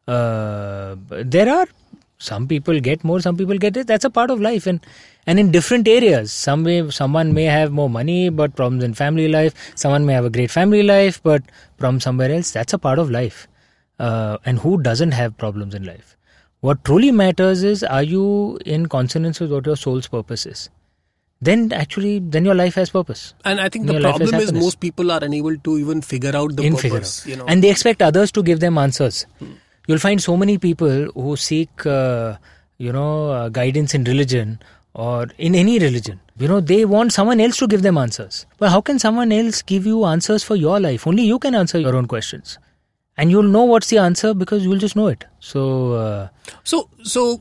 There are some people get more, some people get it. That's a part of life, and in different areas. Someone may have more money but problems in family life. Someone may have a great family life but problems somewhere else. That's a part of life. And who doesn't have problems in life? What truly matters is, are you in consonance with what your soul's purpose is? Then your life has purpose. And I think the problem is most people are unable to even figure out the purpose. And they expect others to give them answers. You'll find so many people who seek, guidance in religion or in any religion. They want someone else to give them answers. But how can someone else give you answers for your life? Only you can answer your own questions. And you'll know what's the answer because you'll just know it. So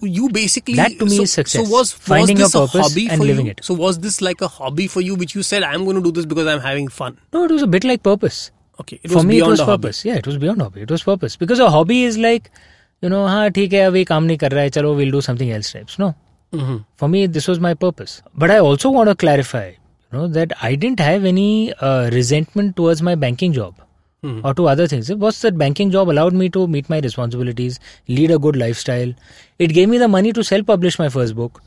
you basically... That to me is success. So was finding this a purpose hobby and for living you? it. So was this like a hobby for you which you said, I'm going to do this because I'm having fun? No, it was a bit like purpose. Okay. For me, it was purpose. Yeah, it was beyond hobby. It was purpose. Because a hobby is like, हाँ ठीक है अभी काम नहीं कर रहा है चलो we'll do something else types. No. Mm-hmm. For me, this was my purpose. But I also want to clarify, that I didn't have any resentment towards my banking job. Or to other things. It was that banking job allowed me to meet my responsibilities, lead a good lifestyle. It gave me the money to self-publish my first book.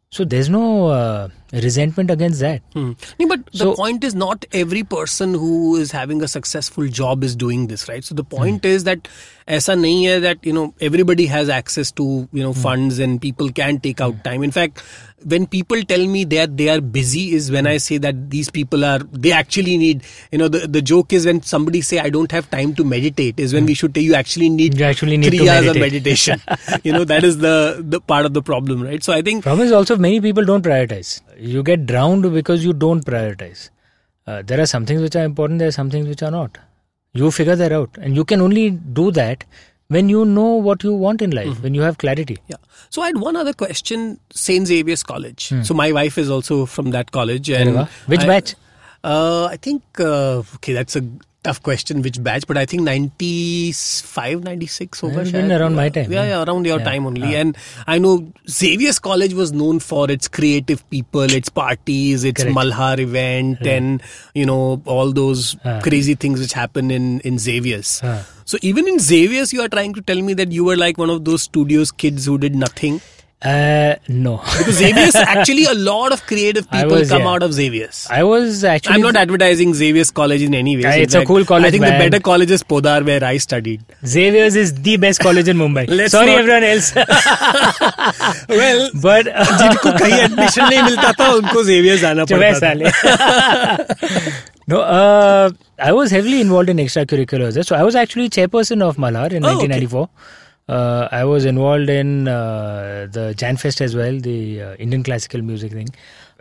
So there's no resentment against that. No, but the point is not every person who is having a successful job is doing this, right? So the point is that aisa nahi hai that, everybody has access to, funds and people can take out time. In fact, when people tell me that they are busy is when I say that these people they actually need, the joke is when somebody say I don't have time to meditate is when we should say you actually need 3 hours of meditation. That is the part of the problem, right? So I think... Problem is also many people don't prioritize. You get drowned because you don't prioritize. There are some things which are important, there are some things which are not. You figure that out. And you can only do that when you know what you want in life, when you have clarity. Yeah. So I had one other question. St. Xavier's College. So my wife is also from that college. And Which batch? I think, that's tough question, which batch, but I think 95, 96 hoga It's shayad. been around my time. Yeah, around your time only. And I know Xavier's College was known for its creative people, its parties, its Correct. Malhar event, and all those crazy things which happen in Xavier's. So even in Xavier's, you are trying to tell me that you were like one of those studios kids who did nothing. No. Because Xavier's, actually a lot of creative people come out of Xavier's. I was actually... I'm not advertising Xavier's College in any way. It's a cool college, I think man. the better college is Podar, where I studied. Xavier's is the best college in Mumbai. Sorry everyone else. Well, but... जिनको कहीं admission नहीं मिलता था, उनको Xavier's जाना पड़ता था. No, I was heavily involved in extracurriculars. So I was actually chairperson of Malhar in 1994. Okay. I was involved in the Janfest as well, the Indian classical music thing.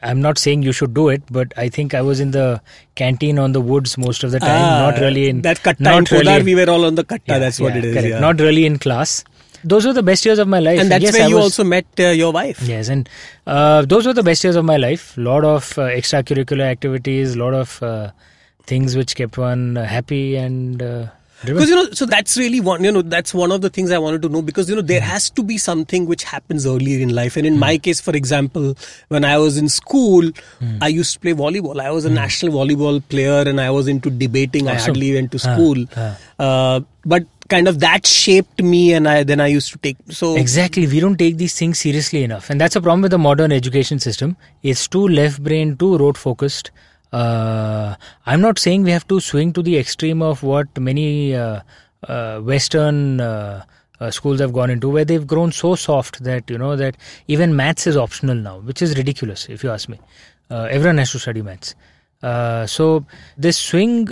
I'm not saying you should do it, but I think I was in the canteen on the woods most of the time. Not really in... That katta in Podar, we were all on the katta, that's what it is. Correct. Not really in class. Those were the best years of my life. And that's where you also met your wife. Yes, and those were the best years of my life. A lot of extracurricular activities, a lot of things which kept one happy and... Because, so that's really that's one of the things I wanted to know, because, there has to be something which happens earlier in life. And in my case, for example, when I was in school, I used to play volleyball. I was a national volleyball player and I was into debating. Awesome. I hardly went to school. But kind of that shaped me, and then I used to take... So exactly, we don't take these things seriously enough. And that's a problem with the modern education system. It's too left-brain, too rote-focused. I'm not saying we have to swing to the extreme of what many Western schools have gone into, where they've grown so soft that that even maths is optional now, which is ridiculous if you ask me. Everyone has to study maths. So this swing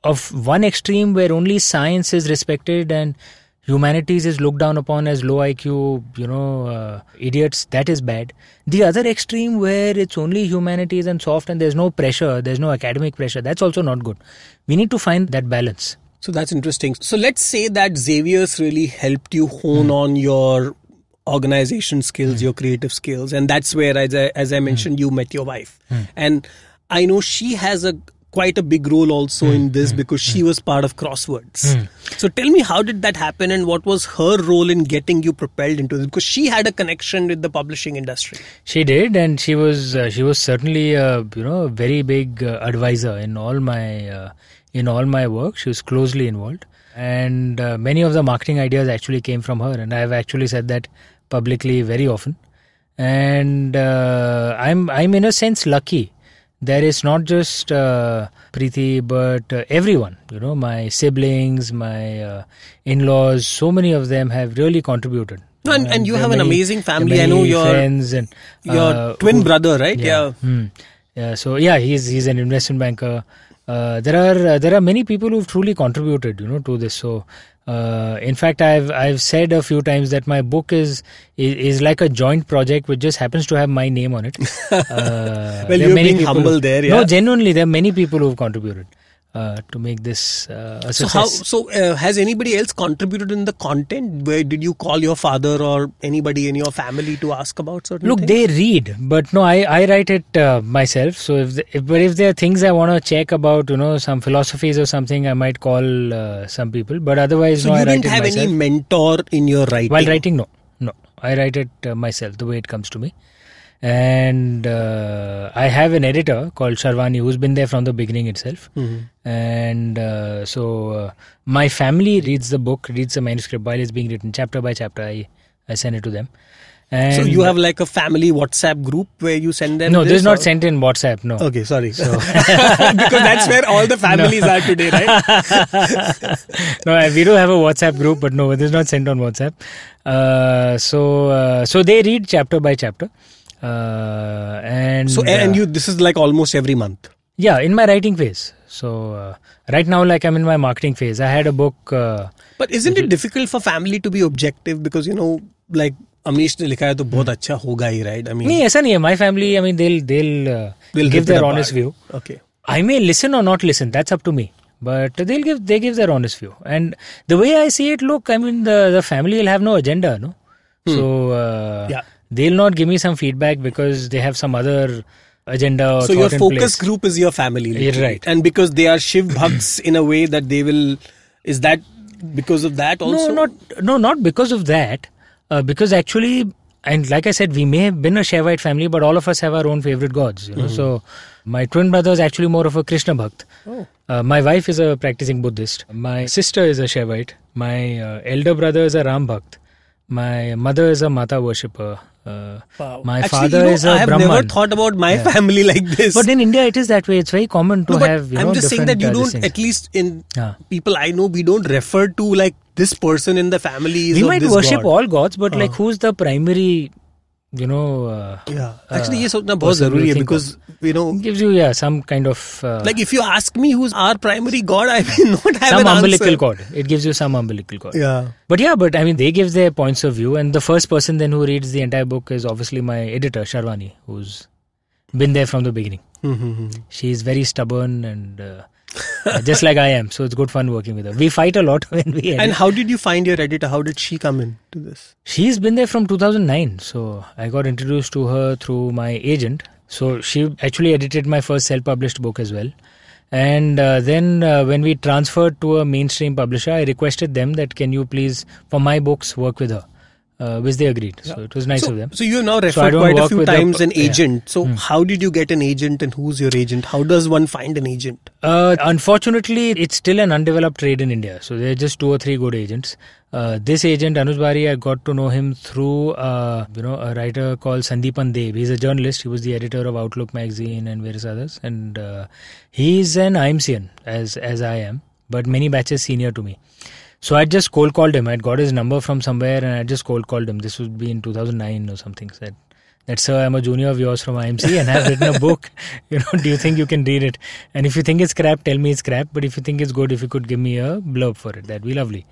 of one extreme where only science is respected and humanities is looked down upon as low IQ, idiots, that is bad. The other extreme where it's only humanities and soft and there's no pressure, there's no academic pressure, that's also not good. We need to find that balance. So that's interesting. So let's say that Xavier's really helped you hone on your organization skills, your creative skills. And that's where, as I mentioned, you met your wife. And I know she has quite a big role also in this, because she was part of Crosswords. So tell me, how did that happen and what was her role in getting you propelled into this? Because she had a connection with the publishing industry. She did, and she was certainly a very big advisor in all my work. She was closely involved, and many of the marketing ideas actually came from her, and I have actually said that publicly very often. And I'm in a sense lucky. There is not just Preeti, but everyone, my siblings, my in-laws, so many of them have really contributed. And you have an amazing family. I know your friends and your twin brother, right? Yeah. Yeah. So he's an investment banker. There are many people who've truly contributed, to this. So in fact, I've said a few times that my book is like a joint project which just happens to have my name on it. Well, you're being humble there. Yeah. No, genuinely, there are many people who've contributed to make this a success. So has anybody else contributed in the content? Where did you call your father or anybody in your family to ask about certain things? Look, they read, but no, I write it myself. So if there are things I want to check about, some philosophies or something, I might call some people. But otherwise, so no, you I write didn't it have myself. any mentor in your writing? While writing, no, I write it myself the way it comes to me. And I have an editor called Sharwani who's been there from the beginning itself. And so my family reads the book, reads the manuscript while it's being written chapter by chapter. I send it to them. And so you have like a family WhatsApp group where you send them? No, this is not sent in WhatsApp, no. Okay, sorry. So because that's where all the families are today, right? No, we do have a WhatsApp group, but no, this is not sent on WhatsApp. So they read chapter by chapter. And this is like almost every month? Yeah, in my writing phase. So right now, like I'm in my marketing phase. I had a book. But isn't it difficult for family to be objective? Because, like Amnish ne likha hai to bahut acha hoga hi, right? I mean, no, aisa nahi hai. My family, I mean, they'll give their honest view. Okay. I may listen or not listen. That's up to me. But they give their honest view. And the way I see it, look, I mean, the family will have no agenda, no? So they'll not give me some feedback because they have some other agenda or So thought your in focus place. group is your family. Yeah, literally. right. And because they are Shiv Bhakts in a way that they will... Is that because of that also? Not because of that. Because actually, and like I said, we may have been a Shaivite family, but all of us have our own favorite gods. You know? So my twin brother is actually more of a Krishna Bhakt. My wife is a practicing Buddhist. My sister is a Shaivite. My elder brother is a Ram Bhakt. My mother is a Mata worshipper. Wow. My Actually, father is a I have Brahman. never thought about my family like this. But in India, it is that way. It's very common to No, but have. I'm just saying that you different, don't, these at least in Yeah. people I know, we don't refer to like this person in the family is we of might this worship god. all gods, but like who's the primary, Yeah. Actually, ये सोचना बहुत person जरूरी you है think because, you know, gives you some kind of like if you ask me who's our primary god, I will not have some an umbilical answer. cord. It gives you some umbilical cord. Yeah. But I mean, they give their points of view, and the first person then who reads the entire book is obviously my editor, Sharwani, who's been there from the beginning. She's very stubborn and just like I am, so it's good fun working with her. We fight a lot when we edit. And how did you find your editor? How did she come in to this? She's been there from 2009, so I got introduced to her through my agent. So she actually edited my first self-published book as well. And then when we transferred to a mainstream publisher, I requested them that can you please, for my books, work with her. Which they agreed. So it was nice of them. So you have now I referred don't quite a work few with times an yeah. agent. So how did you get an agent and who's your agent? How does one find an agent? Unfortunately, it's still an undeveloped trade in India. So there are just 2 or 3 good agents. This agent, Anuj Bari, I got to know him through a writer called Sandeepan Dev. He's a journalist. He was the editor of Outlook magazine and various others. And he's an IMCian, as I am, but many batches senior to me. So I just cold called him. I'd got his number from somewhere and I just cold called him. This would be in 2009 or something. Said that, sir, I'm a junior of yours from IMC and I've written a book. Do you think you can read it? And if you think it's crap, tell me it's crap. But if you think it's good, if you could give me a blurb for it, that'd be lovely.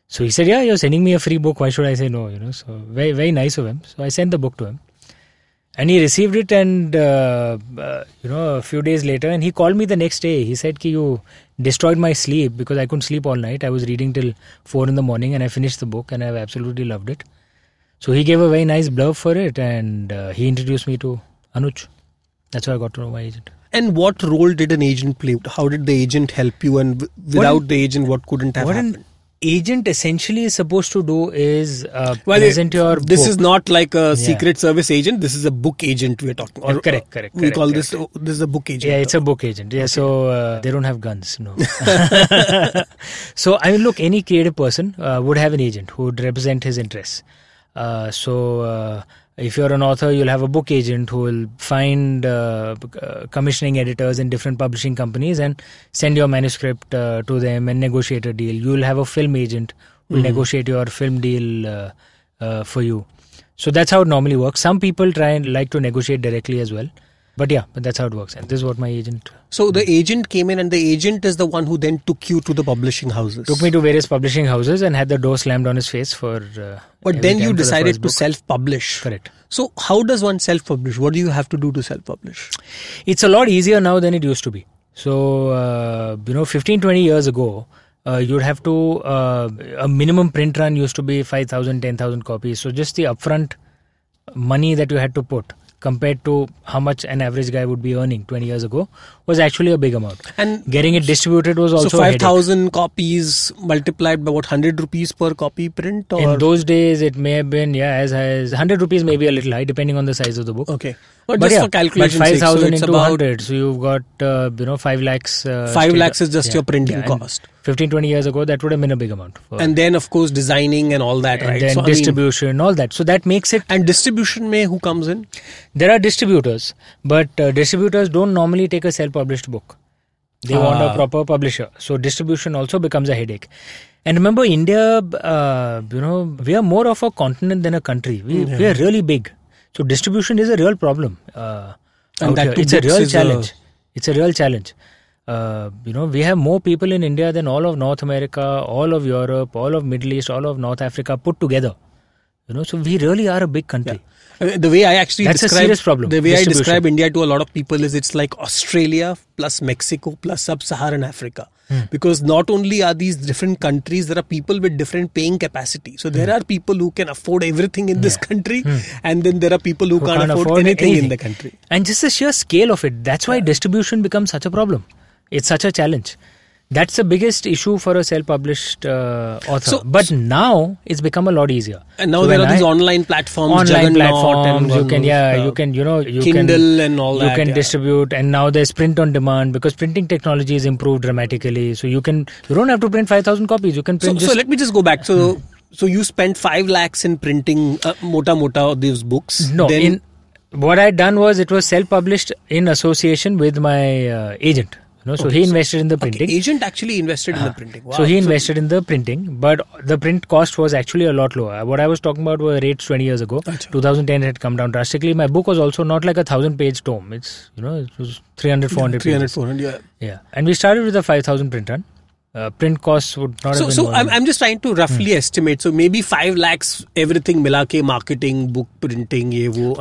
So he said, yeah, you're sending me a free book. Why should I say no? So very, very nice of him. So I sent the book to him. And he received it and, a few days later, and he called me the next day. He said, you destroyed my sleep because I couldn't sleep all night. I was reading till 4 in the morning and I finished the book and I've absolutely loved it. So he gave a very nice blurb for it and he introduced me to Anuj. That's how I got to know my agent. And what role did an agent play? How did the agent help you? And without the agent, what couldn't have happened? An agent essentially is supposed to do is present your book. This is not like a secret service agent. This is a book agent we're talking. Or, correct. We call this is a book agent. Yeah, it's a book agent. Yeah, okay. So they don't have guns. No. So I mean, look, any creative person would have an agent who would represent his interests. If you're an author, you'll have a book agent who will find commissioning editors in different publishing companies and send your manuscript to them and negotiate a deal. You'll have a film agent who will negotiate your film deal for you. So that's how it normally works. Some people try and like to negotiate directly as well. But that's how it works. And this is what my agent... So the agent came in and the agent is the one who then took you to the publishing houses. Took me to various publishing houses and had the door slammed on his face for... But then you decided to self-publish. Correct. So how does one self-publish? What do you have to do to self-publish? It's a lot easier now than it used to be. So, 15, 20 years ago, you'd have to... a minimum print run used to be 5,000, 10,000 copies. So just the upfront money that you had to put compared to how much an average guy would be earning 20 years ago was actually a big amount. And getting it distributed was also so 5,000 copies multiplied by 100 rupees per copy print? Or? In those days, it may have been, as high as 100 rupees, maybe a little high, depending on the size of the book. Okay. But just for calculation 5,000 into 100, so you've got, 5 lakhs. 5 lakhs is just your printing cost. 15, 20 years ago, that would have been a big amount. And then, of course, designing and all that, and right? Then so, distribution, all that. So that makes it... And distribution mein who comes in? There are distributors, but distributors don't normally take a self-published book. They want a proper publisher. So distribution also becomes a headache. And remember, India, we are more of a continent than a country. We are really big. So distribution is a real problem. It's a real challenge. It's a real challenge. We have more people in India than all of North America, all of Europe, all of Middle East, all of North Africa put together. So we really are a big country. The way I actually That's a serious problem. The way I Distribution. describe India to a lot of people is it's like Australia plus Mexico plus Sub-Saharan Africa. Because not only are these different countries, there are people with different paying capacity. So there are people who can afford everything in this country, and then there are people who can't afford anything in the country. And just the sheer scale of it, that's why distribution becomes such a problem. It's such a challenge. That's the biggest issue for a self-published author. But now it's become a lot easier. And now there are these online platforms, and you can Kindle and all that. You can distribute, and now there's print on demand because printing technology is improved dramatically. So you don't have to print 5,000 copies. You can print. So let me just go back. So you spent 5 lakhs in printing mota these books. No, what I'd done was it was self-published in association with my agent. So he invested in the printing. Okay. Agent actually invested in the printing. Wow. So he invested in the printing, but the print cost was actually a lot lower. What I was talking about were rates 20 years ago. Achha. 2010 had come down drastically. My book was also not like a 1,000-page tome. It's it was 300, 400 pages. 400, yeah. And we started with a 5,000 print run. Print costs would not have been So I'm just trying to roughly estimate. So maybe 5 lakhs, everything milake, marketing, book printing,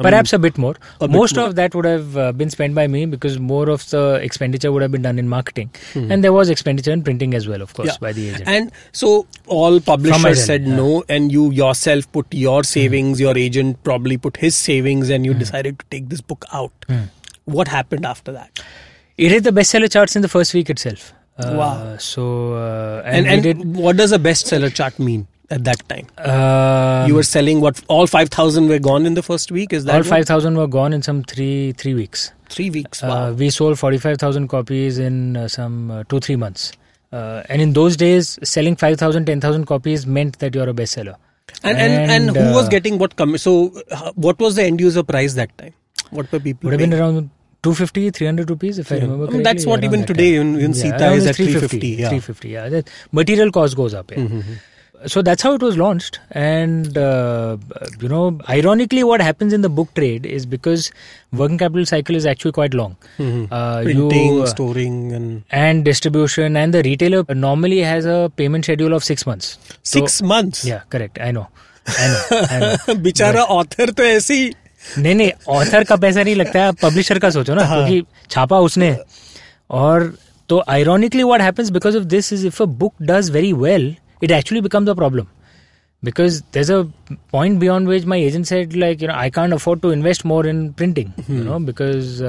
perhaps a bit more. Most of that would have been spent by me because more of the expenditure would have been done in marketing. And there was expenditure in printing as well, of course, by the agent. And so all publishers said no, and you yourself put your savings, your agent probably put his savings, and you decided to take this book out. What happened after that? It hit the bestseller charts in the first week itself. Wow. And what does a bestseller chart mean at that time? You were selling what? All 5,000 were gone in the first week? Is that all 5,000 were gone in some 3 weeks. 3 weeks. Wow. We sold 45,000 copies in some 2-3 months. And in those days, selling 5,000, 10,000 copies meant that you're a bestseller. And who was getting what? So what was the end user price that time? What were people? Would have been around 250, 300 rupees if I remember correctly. That's what even today in Sita is at 350. 350, yeah. That material cost goes up. Yeah. So that's how it was launched. And, ironically what happens in the book trade is because working capital cycle is actually quite long. Printing, storing and distribution, and the retailer normally has a payment schedule of 6 months. 6 months? Yeah, correct. I know. Bichara author to ऐसी नहीं author का पैसा नहीं लगता है, publisher का सोचो ना, क्योंकि छापा उसने. और तो ironically what happens because of this is if a book does very well, it actually becomes a problem. Because there's a point beyond which my agent said, I can't afford to invest more in printing, because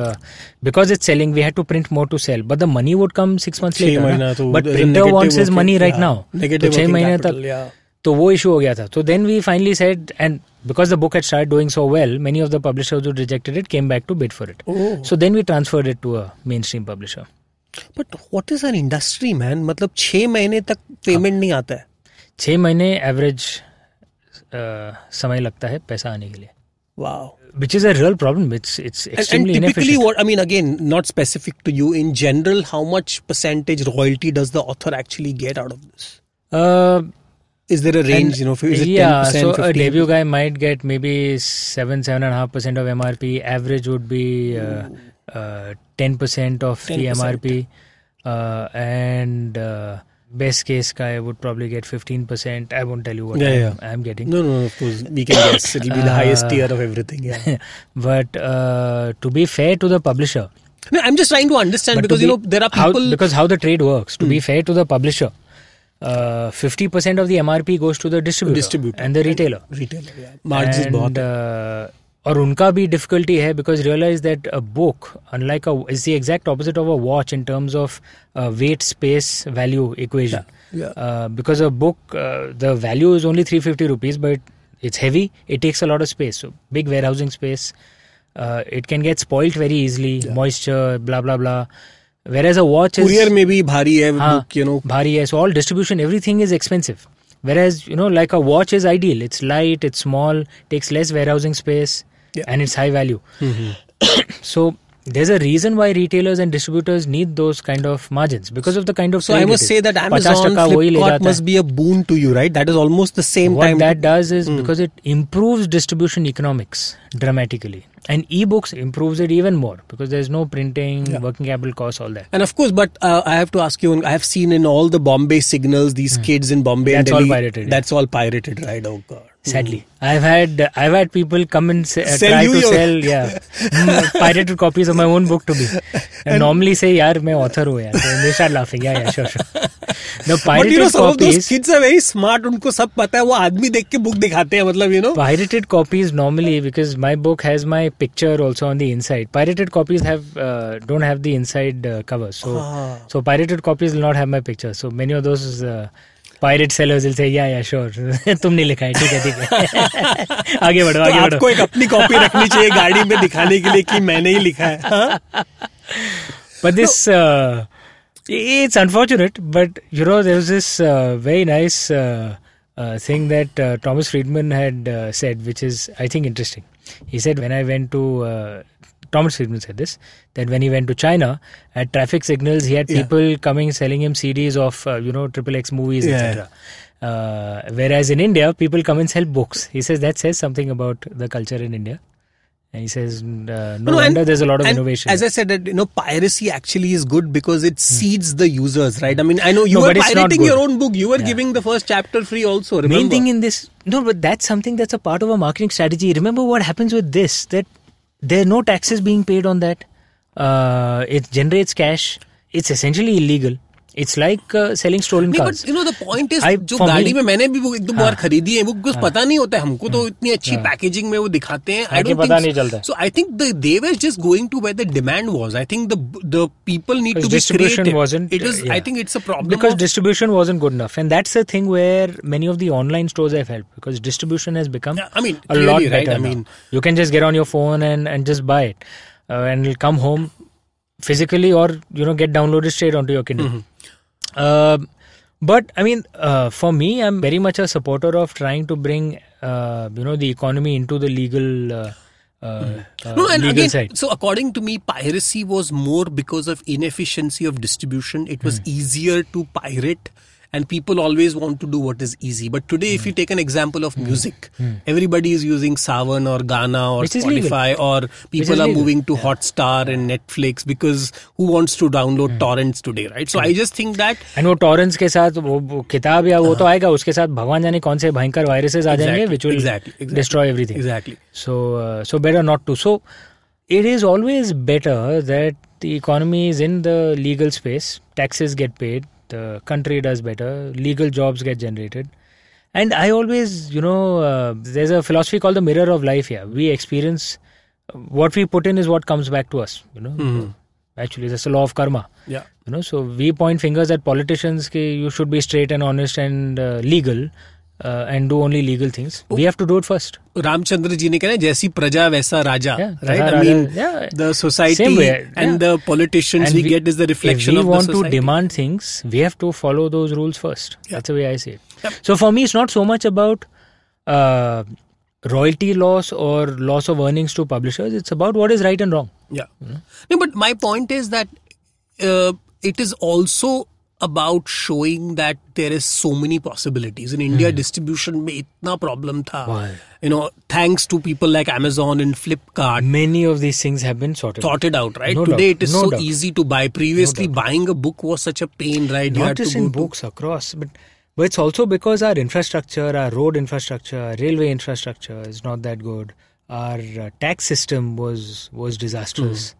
it's selling, we had to print more to sell. But the money would come 6 months later. But printer wants his money right now. Negative 6 months तक. तो वो issue हो गया था. So then we finally said, and because the book had started doing so well, many of the publishers who rejected it came back to bid for it. So then we transferred it to a mainstream publisher. But what is an industry, man? मतलब 6 महीने तक payment नहीं आता है. 6 महीने average समय लगता है पैसा आने के लिए. Wow. Which is a real problem. It's extremely and typically inefficient. Again, not specific to you, in general, how much percentage royalty does the author actually get out of this? Is there a range, is it 10%, so 15%? A debut guy might get maybe 7.5% of MRP. Average would be 10% of the MRP. And best case guy would probably get 15%. I won't tell you what I'm getting. No, of course. We can guess. It will be the highest tier of everything. Yeah. But to be fair to the publisher. No, I'm just trying to understand because, there are people... Because how the trade works. To be fair to the publisher. 50% of the MRP goes to the distributor and the retailer. Margins बहुत और उनका भी difficulty है because realize that a book, unlike is the exact opposite of a watch in terms of weight, space, value equation. Because a book, the value is only 350 rupees, but it's heavy. It takes a lot of space. So big warehousing space. It can get spoilt very easily. Moisture, blah blah blah. Whereas a watch is... Courier में भी भारी है, book, भारी है. So all distribution, everything is expensive. Whereas, like a watch is ideal. It's light, it's small, takes less warehousing space, and it's high value. So there's a reason why retailers and distributors need those kind of margins because of the kind of... So I must say that Amazon, Flipkart must be a boon to you, right? That is almost the same what time... What that does is because it improves distribution economics dramatically. And ebooks improves it even more because there's no printing, working capital costs, all that. And of course, but I have to ask you, I have seen in all the Bombay signals, these kids in Bombay and Delhi... All pirated. That's all pirated, right? Oh God. Sadly, I've had people come and try to sell pirated copies of my own book to me, and normally say, "Yaar, मैं author हूँ यार." And they start laughing. Yeah, sure. The pirated some of those copies. kids are very smart. उनको सब पता है. वो आदमी देख के book दिखाते हैं. मतलब Pirated copies normally, because my book has my picture also on the inside. Pirated copies don't have the inside cover. So pirated copies will not have my picture. So many of those. Pirate sellers will say, yeah, sure. तुम नहीं लिखा है, ठीक है. आगे बढ़ो. आपको एक अपनी कॉपी रखनी चाहिए गाड़ी में दिखाने के लिए कि मैंने ही लिखा है. But this, it's unfortunate. But there was this very nice thing that Thomas Friedman had said, which is, I think, interesting. He said, when I went to Thomas Friedman said this, that when he went to China, at traffic signals, he had people coming selling him CDs of, XXX movies, etc. Whereas in India, people come and sell books. He says that says something about the culture in India. And he says, no wonder there's a lot of innovation. As I said, that piracy actually is good because it seeds the users, right? I mean, I know you were pirating your own book. You were giving the first chapter free also, remember? Main thing in this, but that's something that's a part of a marketing strategy. Remember what happens with this, that there are no taxes being paid on that. It generates cash. It's essentially illegal. It's like selling stolen cars. But the point is, जो गाड़ी में मैंने भी एक दो बार खरीदी है, वो कुछ पता नहीं होता है हमको, तो इतनी अच्छी पैकेजिंग में वो दिखाते हैं. I don't think so. I think they were just going to where the demand was. I think the people need to be creative. I think it's a problem because distribution wasn't good enough, and that's the thing where many of the online stores have helped, because distribution has become a lot better. Right? You can just get on your phone and just buy it, and it'll come home physically, or get downloaded straight onto your Kindle. Mm-hmm. But for me, I'm very much a supporter of trying to bring the economy into the legal legal side. So according to me, piracy was more because of inefficiency of distribution. It was easier to pirate, and people always want to do what is easy. But today, if you take an example of music, everybody is using Saavn or Gaana or Spotify, or people are moving to Hotstar and Netflix, because who wants to download torrents today, right? So I just think that... And वो torrents के साथ वो किताब या वो तो आएगा, उसके साथ भगवान जाने कौन से भयंकर viruses आ जाएंगे, which will destroy everything. Exactly. So better not to. So it is always better that the economy is in the legal space, taxes get paid, the country does better, legal jobs get generated. And I always, there's a philosophy called the mirror of life here. We experience, what we put in is what comes back to us, Actually, that's the law of karma. Yeah. So we point fingers at politicians, you should be straight and honest and legal, and do only legal things. We have to do it first. Ramchandra ji ne कहा जैसी प्रजा वैसा राजा, right? I mean, the society and the politicians we get is the reflection of the society. If we want to demand things, we have to follow those rules first. That's the way I see it. Yep. So for me, it's not so much about royalty loss or loss of earnings to publishers. It's about what is right and wrong. Yeah. No, but my point is that it is also about showing that there is so many possibilities. In India, distribution mein itna problem tha. Wow. Thanks to people like Amazon and Flipkart. Many of these things have been sorted out, right? Today it is so easy to buy. Previously, buying a book was such a pain, right? Not just in books across, but it's also because our infrastructure, our road infrastructure, our railway infrastructure is not that good. Our tax system was disastrous.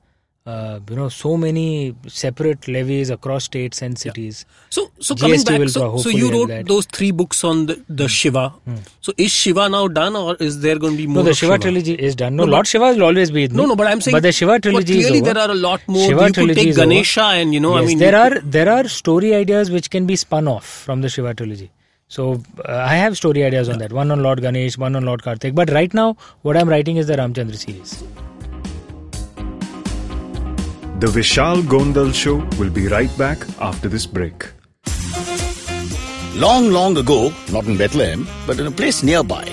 So many separate levies across states and cities. So coming back, so you wrote those 3 books on the Shiva. So is Shiva now done, or is there going to be more? No, the Shiva trilogy is done. No, Lord Shiva will always be. No, but I'm saying. But the Shiva trilogy is over. Clearly, there are a lot more. You could take Ganesha and Yes, there are story ideas which can be spun off from the Shiva trilogy. So I have story ideas on that. One on Lord Ganesh, one on Lord Karthik. But right now, what I'm writing is the Ramchandra series. The Vishal Gondal Show will be right back after this break. Long, long ago, not in Bethlehem, but in a place nearby,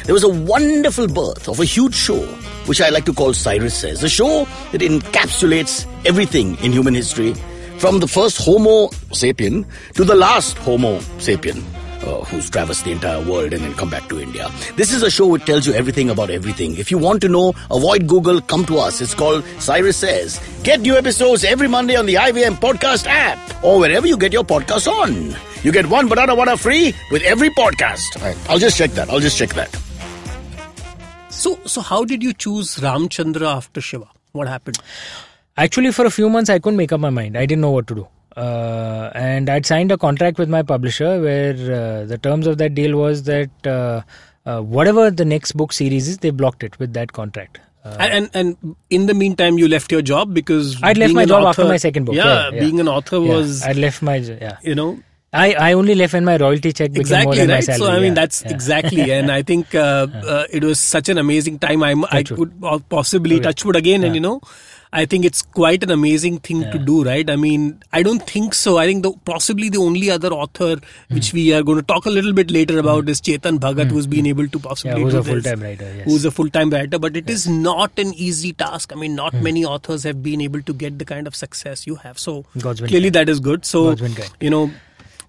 there was a wonderful birth of a huge show, which I like to call Cyrus Says. A show that encapsulates everything in human history, from the first Homo sapien to the last Homo sapien. who's traversed the entire world and then come back to India. This is a show which tells you everything about everything. If you want to know, avoid Google, come to us. It's called Cyrus Says. Get new episodes every Monday on the IVM Podcast app or wherever you get your podcasts on. You get one banana water free with every podcast. Right. I'll just check that. So how did you choose Ramchandra after Shiva? What happened? Actually, for a few months, I couldn't make up my mind. I didn't know what to do. And I'd signed a contract with my publisher where the terms of that deal was that whatever the next book series is, they blocked it with that contract. And in the meantime, you left your job because I'd left my job after my second book. Yeah, being an author was... I'd left my... I only left when my royalty check became more than my salary. So, I mean, that's exactly. And I think it was such an amazing time. I could possibly touch wood again. And, I think it's quite an amazing thing to do, right? I mean, I don't think so. I think possibly the only other author which we are going to talk a little bit later about is Chetan Bhagat, who's been able to possibly who's do a full-time writer. Yes. Who's a full-time writer. But it is not an easy task. I mean, not many authors have been able to get the kind of success you have. So clearly that is good. So,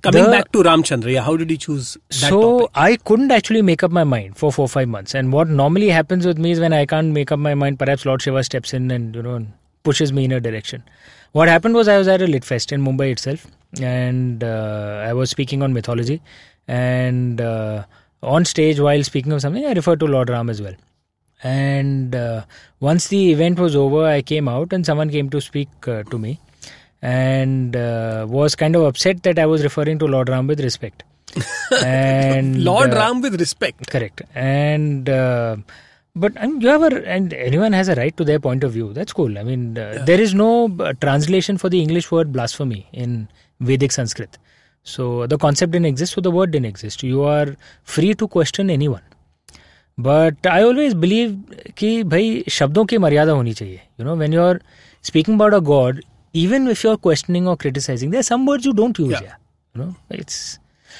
coming back to Ramchandra, how did you choose that topic? I couldn't actually make up my mind for 4-5 months. And what normally happens with me is when I can't make up my mind, perhaps Lord Shiva steps in and, pushes me in a direction. What happened was I was at a Lit Fest in Mumbai itself. And I was speaking on mythology. And on stage, while speaking of something, I referred to Lord Ram as well. And once the event was over, I came out and someone came to speak to me. And was kind of upset that I was referring to Lord Ram with respect. And Lord Ram with respect. Correct. And but and anyone has a right to their point of view. That's cool. I mean, there is no translation for the English word blasphemy in Vedic Sanskrit. So the concept didn't exist, so the word didn't exist. You are free to question anyone. But I always believe कि भाई शब्दों की मर्यादा होनी चाहिए. When you're speaking about a god, even if you're questioning or criticizing, there are some words you don't use. It's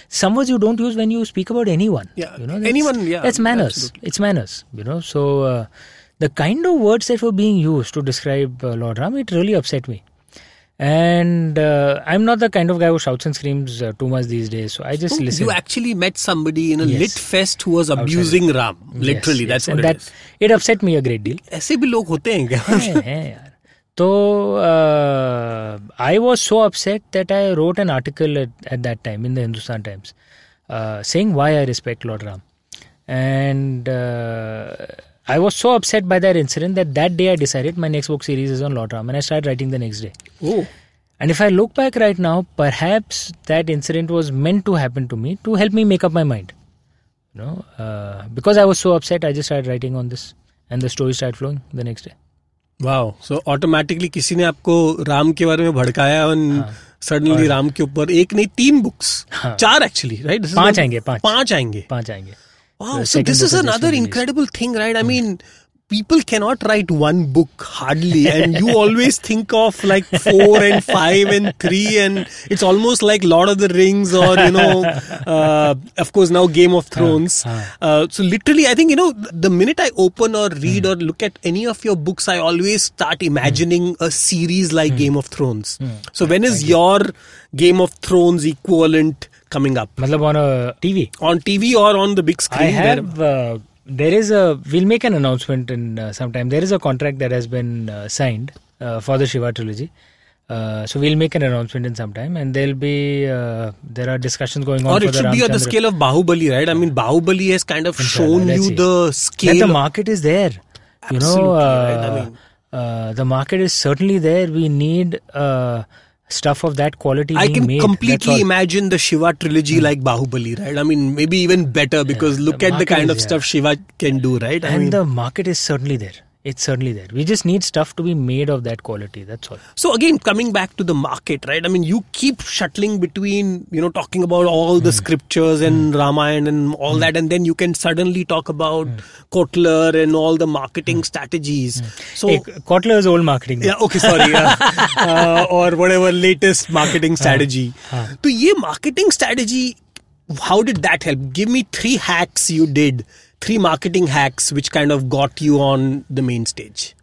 some words you don't use when you speak about anyone. That's manners. Absolutely. It's manners. So the kind of words that were being used to describe Lord Ram, it really upset me. And I'm not the kind of guy who shouts and screams too much these days. So I just listen. You actually met somebody in a Lit Fest who was abusing Ram. Literally, that's what it is. It upset me a great deal. ऐसे भी लोग होते हैं क्या? So I was so upset that I wrote an article at that time in the Hindustan Times saying why I respect Lord Ram. And I was so upset by that incident that day I decided my next book series is on Lord Ram, and I started writing the next day. Oh. And if I look back right now, perhaps that incident was meant to happen to me to help me make up my mind. Because I was so upset, I just started writing on this, and the story started flowing the next day. Wow. So automatically किसी ने आपको राम के बारे में भड़काया and suddenly Ram के ऊपर एक नहीं 3 books. 4 actually, right? 5 आएंगे. 5 आएंगे. Wow. So this is another incredible thing, right? I mean, people cannot write one book hardly, and you always think of like 4 and 5 and 3, and it's almost like Lord of the Rings or of course now Game of Thrones. So literally, I think the minute I open or read or look at any of your books, I always start imagining a series like Game of Thrones. So when is your Game of Thrones equivalent coming up? मतलब on a TV? On TV or on the big screen? I have... we'll make an announcement in some time. There is a contract that has been signed for the Shiva trilogy. So we'll make an announcement in some time, and there are discussions going on. Or it should be on the scale of Bahubali, right? I mean, Bahubali has kind of shown you the scale. That the market is there. Absolutely, right? I mean, the market is certainly there. We need stuff of that quality being made. I can completely imagine the Shiva trilogy like Bahubali, right? I mean, maybe even better because look at the kind of stuff Shiva can do, right? And the market is certainly there. It's certainly there. We just need stuff to be made of that quality. That's all. So again, coming back to the market, right? I mean, you keep shuttling between, talking about all the scriptures and Ramayana and all that, and then you can suddenly talk about Kotler and all the marketing strategies. So Kotler is old marketing. Yeah, okay, sorry. Or whatever latest marketing strategy. So ye marketing strategy, how did that help? Give me 3 hacks you did. 3 marketing hacks which kind of got you on the main stage.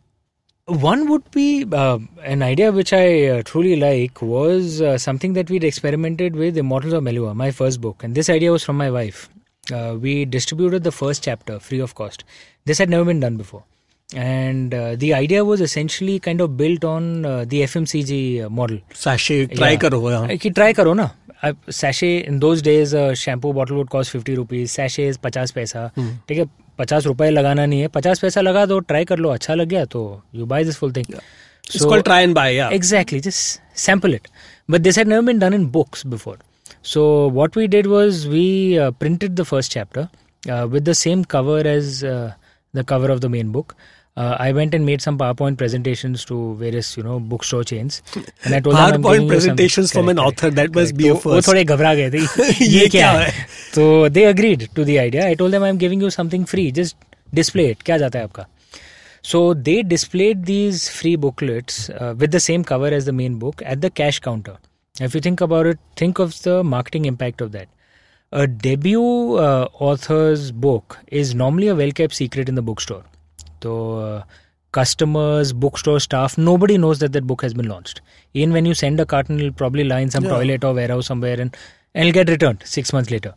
One would be an idea which I truly like was something that we'd experimented with, Immortals of Melua, my first book. And this idea was from my wife. We distributed the first chapter free of cost. This had never been done before. And the idea was essentially kind of built on the FMCG model. Sachet, try karo. Yeah. Try karo na. Sachet, in those days, a shampoo bottle would cost 50 rupees. Sachet is 50 paisa. ठीक है, 50 रुपए लगाना नहीं है. 50 पैसा लगा दो, try कर लो, अच्छा लग गया तो you buy this full thing. Yeah. It's called try and buy, yeah. Exactly, just sample it. But this had never been done in books before. So what we did was we printed the first chapter with the same cover as the cover of the main book. I went and made some PowerPoint presentations to various, bookstore chains. And I told them PowerPoint presentations from an author, that must be a first. वो थोड़े घबरा गए थे. ये क्या है? So they agreed to the idea. I told them I'm giving you something free. Just display it. क्या जाता है आपका? So they displayed these free booklets with the same cover as the main book at the cash counter. If you think about it, think of the marketing impact of that. A debut author's book is normally a well-kept secret in the bookstore. So customers, bookstore staff, nobody knows that book has been launched. Even when you send a carton, it'll probably lie in some toilet or warehouse somewhere and it'll get returned 6 months later.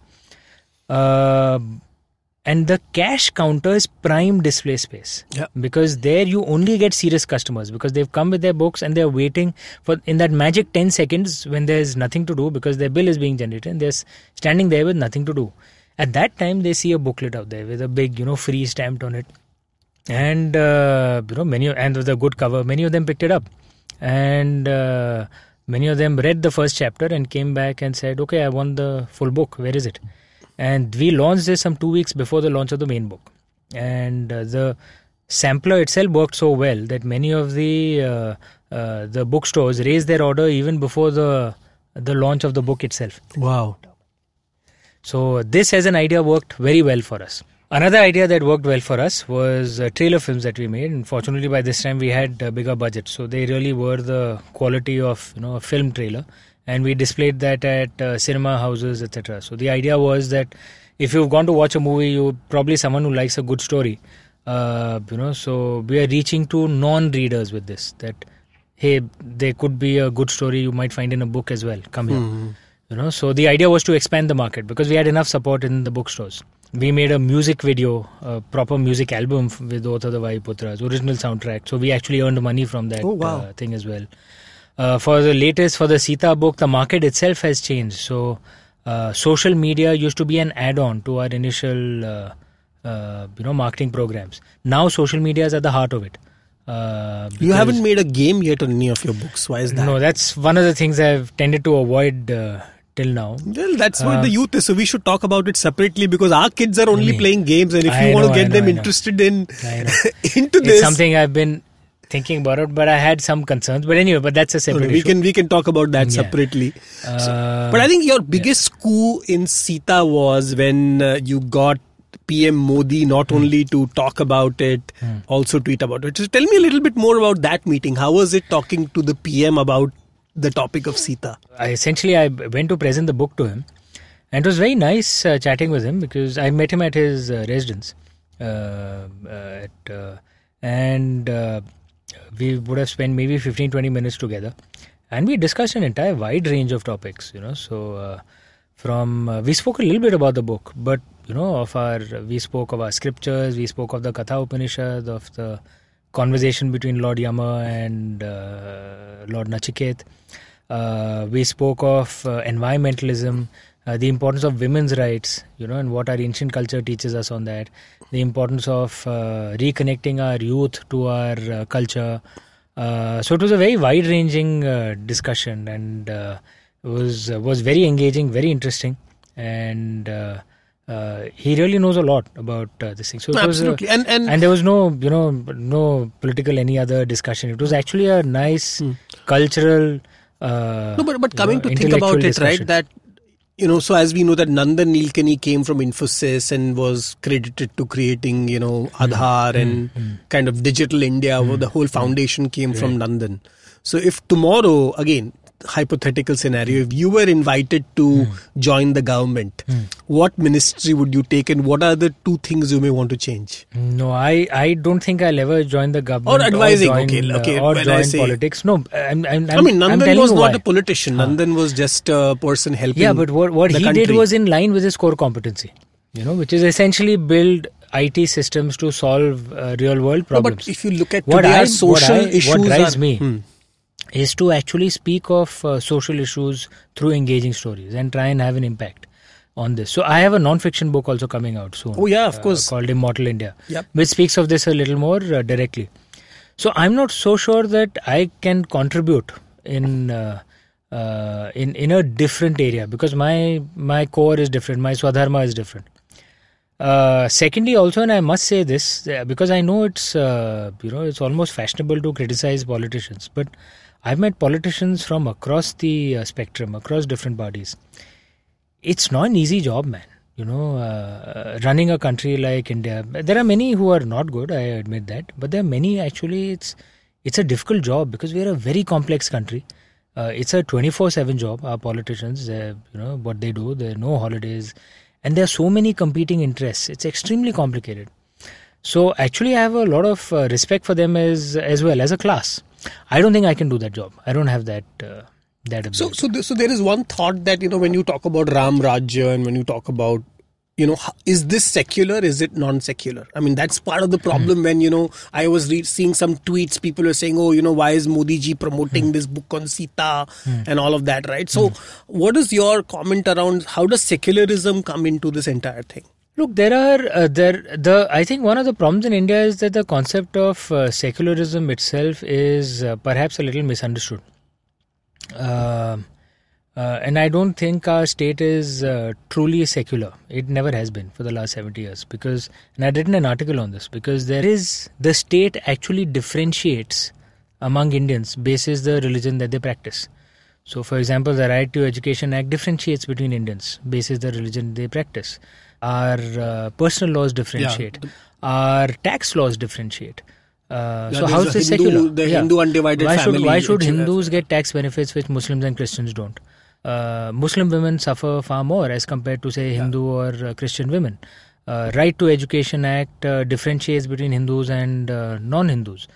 And the cash counter is prime display space. Yeah. Because there you only get serious customers because they've come with their books and they're waiting for in that magic 10 seconds when there's nothing to do because their bill is being generated and they're standing there with nothing to do. At that time, they see a booklet out there with a big, free stamped on it. And, many, and with a good cover, many of them picked it up. And many of them read the first chapter and came back and said, okay, I want the full book. Where is it? And we launched this some 2 weeks before the launch of the main book. And the sampler itself worked so well that many of the bookstores raised their order even before the launch of the book itself. Wow. So this as an idea worked very well for us. Another idea that worked well for us was trailer films that we made. And fortunately, by this time, we had a bigger budget. So they really were the quality of a film trailer. And we displayed that at cinema houses, etc. So the idea was that if you've gone to watch a movie, you're probably someone who likes a good story. So we are reaching to non-readers with this. That, hey, there could be a good story you might find in a book as well. Come here. So the idea was to expand the market because we had enough support in the bookstores. We made a music video, a proper music album with both of the Vaiputras, original soundtrack. So we actually earned money from that thing as well. For the Sita book, the market itself has changed. So social media used to be an add-on to our initial, marketing programs. Now social media is at the heart of it. You haven't made a game yet on any of your books. Why is that? No, that's one of the things I've tended to avoid till now. Well, that's what the youth is. So we should talk about it separately because our kids are only playing games, and if you want to get them interested into this, it's something I've been thinking about it, but I had some concerns. But anyway, that's a separate issue. We can talk about that separately. But I think your biggest coup in Sita was when you got PM Modi not only to talk about it, also tweet about it. So tell me a little bit more about that meeting. How was it talking to the PM about the topic of Sita? I went to present the book to him, and it was very nice chatting with him because I met him at his residence, and we would have spent maybe 15-20 minutes together, and we discussed an entire wide range of topics. So we spoke a little bit about the book, but we spoke of our scriptures, we spoke of the Katha Upanishad, of the conversation between Lord Yama and Lord Nachiket. We spoke of environmentalism, the importance of women's rights, and what our ancient culture teaches us on that, the importance of reconnecting our youth to our culture. So it was a very wide-ranging discussion, and was very engaging, very interesting, and he really knows a lot about this thing. So it absolutely, was, and there was no political any other discussion. It was actually a nice cultural. But coming to think about it, discussion. right? That so as we know that Nandan Nilekani came from Infosys and was credited to creating Aadhaar and kind of Digital India, where the whole foundation came from Nandan. So if tomorrow again hypothetical scenario. If you were invited to join the government, what ministry would you take, and what are the 2 things you may want to change? No, I don't think I'll ever join the government Or advising, or when join I say politics. No, I mean, Nandan was not a politician. Nandan was just a person helping. Yeah, but what the he country did was in line with his core competency, which is essentially build IT systems to solve real world problems. But if you look at today, our social issues what drives me is to actually speak of social issues through engaging stories and try and have an impact on this. So I have a non-fiction book also coming out soon. Oh yeah, of course. Called Immortal India, Yep. which speaks of this a little more directly. So I'm not so sure that I can contribute in a different area, because my core is different, my Swadharma is different. Secondly, also, and I must say this because I know it's almost fashionable to criticize politicians, but I've met politicians from across the spectrum, across different parties. It's not an easy job, man. Running a country like India. There are many who are not good, I admit that, but there are many actually. It's a difficult job because we are a very complex country. It's a 24/7 job. Our politicians, what they do, there are no holidays. And there are so many competing interests. It's extremely complicated. So actually I have a lot of respect for them as well as a class. I don't think I can do that job. I don't have that ability. So there is one thought that, when you talk about Ram Rajya and when you talk about, is this secular? Is it non-secular? I mean, that's part of the problem when, I was seeing some tweets, people were saying, why is Modi ji promoting this book on Sita and all of that, right? So what is your comment around how does secularism come into this entire thing? Look, I think one of the problems in India is that the concept of secularism itself is perhaps a little misunderstood. And I don't think our state is truly secular. It never has been for the last 70 years. And I'd written an article on this, because the state actually differentiates among Indians basis the religion that they practice. So, for example, the Right to Education Act differentiates between Indians basis the religion they practice. Our personal laws differentiate. Our tax laws differentiate. So how is this secular? The Hindu undivided family. Why should Hindus get tax benefits which Muslims and Christians don't? Muslim women suffer far more as compared to, say, Hindu or Christian women. Right to Education Act differentiates between Hindus and non-Hindus.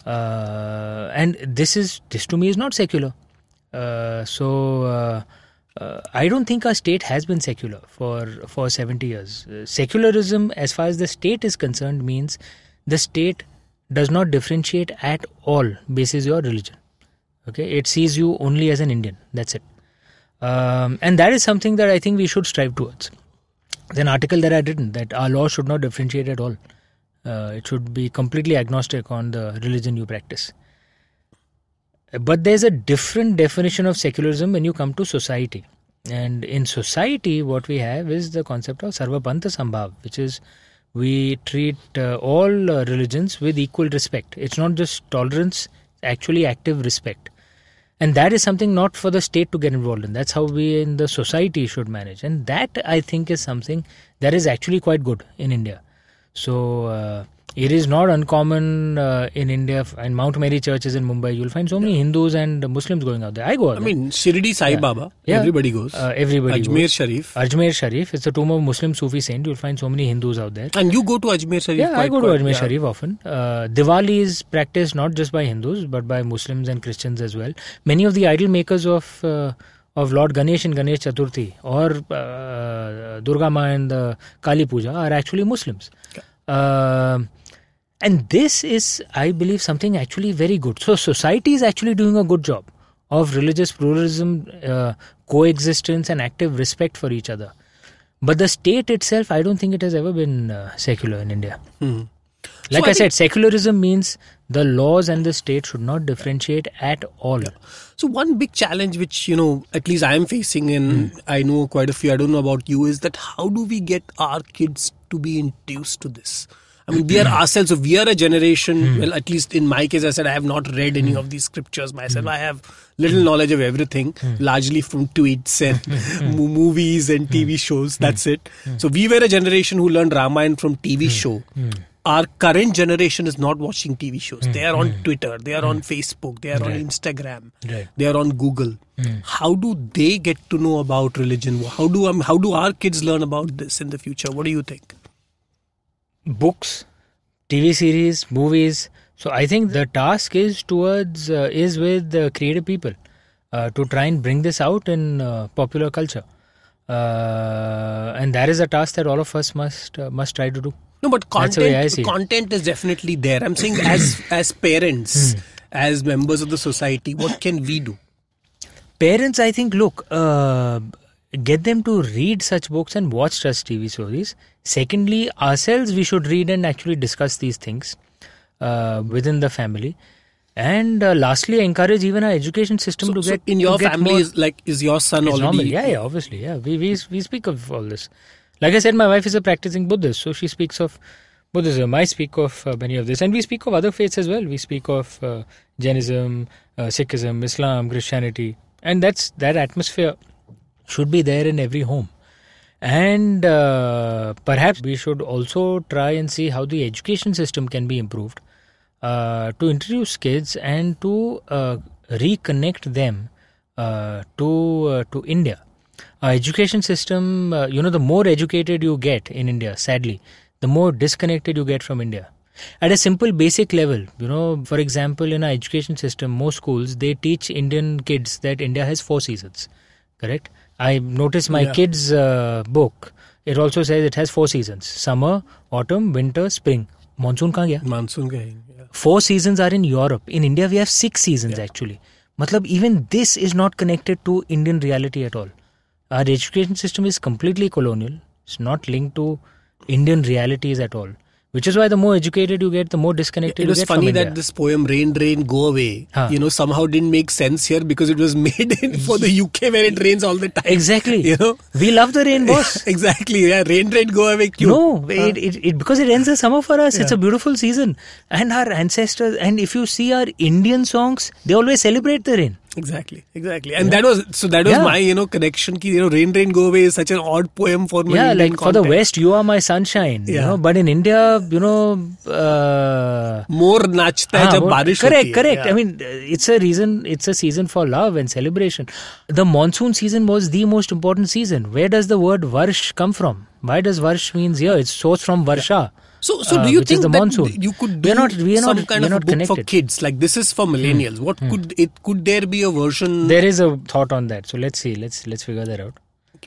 And this to me is not secular. I don't think our state has been secular for 70 years. Secularism, as far as the state is concerned, means the state does not differentiate at all basis your religion. Okay, it sees you only as an Indian. That's it. And that is something that I think we should strive towards. There's an article that I'd written that our law should not differentiate at all. It should be completely agnostic on the religion you practice. But there's a different definition of secularism when you come to society. And in society, what we have is the concept of Sarvapanta Sambhav, which is we treat all religions with equal respect. It's not just tolerance, it's actually active respect. And that is something not for the state to get involved in. That's how we in the society should manage. And that, I think, is something that is actually quite good in India. So it is not uncommon in India. In Mount Mary churches in Mumbai, you'll find so many Hindus and Muslims going out there. I go out there. I mean, Shirdi Sai Baba, everybody goes. Everybody Ajmer goes. Sharif. Ajmer Sharif, it's the tomb of Muslim Sufi saint. You'll find so many Hindus out there. And you go to Ajmer Sharif? Yeah, I go to Ajmer Sharif often. Diwali is practiced not just by Hindus, but by Muslims and Christians as well. Many of the idol makers of Lord Ganesh in Ganesh Chaturthi or Durga Ma and the Kali Puja are actually Muslims. And this is, I believe, something actually very good. So society is actually doing a good job of religious pluralism, coexistence and active respect for each other. But the state itself, I don't think it has ever been secular in India. Like I said, secularism means the laws and the state should not differentiate at all. Yeah. So one big challenge which, at least I am facing, and I know quite a few, I don't know about you, is that how do we get our kids to be induced to this? I mean, we are ourselves, so we are a generation, well, at least in my case, I said I have not read any of these scriptures myself. I have little knowledge of everything, largely from tweets and movies and TV shows. That's it. So we were a generation who learned Ramayana from TV show. our current generation is not watching TV shows. They are on Twitter, they are on Facebook, they are on Instagram, they are on Google. How do they get to know about religion? How do our kids learn about this in the future? What do you think? Books, TV series, movies. So I think the task is with the creative people to try and bring this out in popular culture. And that is a task that all of us must try to do. No, but content is definitely there. I'm saying as parents, as members of the society, what can we do? Parents, I think, look, get them to read such books and watch such TV series. Secondly, ourselves, we should read and actually discuss these things within the family. And lastly, encourage even our education system to get. So in your family, is your son already? Normal. Yeah, obviously. Yeah, we speak of all this. Like I said, my wife is a practicing Buddhist, so she speaks of Buddhism. I speak of many of this, and we speak of other faiths as well. We speak of Jainism, Sikhism, Islam, Christianity, and that atmosphere should be there in every home. And perhaps we should also try and see how the education system can be improved to introduce kids and to reconnect them to India. Our education system, the more educated you get in India, sadly, the more disconnected you get from India. At a simple basic level, for example, in our education system, most schools, they teach Indian kids that India has 4 seasons, correct? I noticed my kids' book, it also says it has 4 seasons: summer, autumn, winter, spring. Monsoon kahan gaya? Monsoon kahan? 4 seasons are in Europe. In India, we have 6 seasons actually. Matlab, even this is not connected to Indian reality at all. Our education system is completely colonial. It's not linked to Indian realities at all. Which is why the more educated you get, the more disconnected you get from India. It was funny that this poem, Rain, Rain, Go Away, somehow didn't make sense here because it was made for the UK where it rains all the time. Exactly. We love the rain, boss. Exactly. Yeah. Rain, Rain, Go Away. Cute. No, because it ends the summer for us. It's a beautiful season. And our ancestors, and if you see our Indian songs, they always celebrate the rain. Exactly. And that was my connection ki Rain Rain Go Away is such an odd poem for me. Yeah, like for the West, You Are My Sunshine. But in India, more nachta hai jab barish hoti hai. Correct. I mean, it's a season for love and celebration. The monsoon season was the most important season. Where does the word Varsh come from? Why does Varsh means here? It's sourced from Varsha. So do you think that you could do some kind of a book for kids? Like this is for millennials. What could there be a version? There is a thought on that. So let's see. Let's figure that out.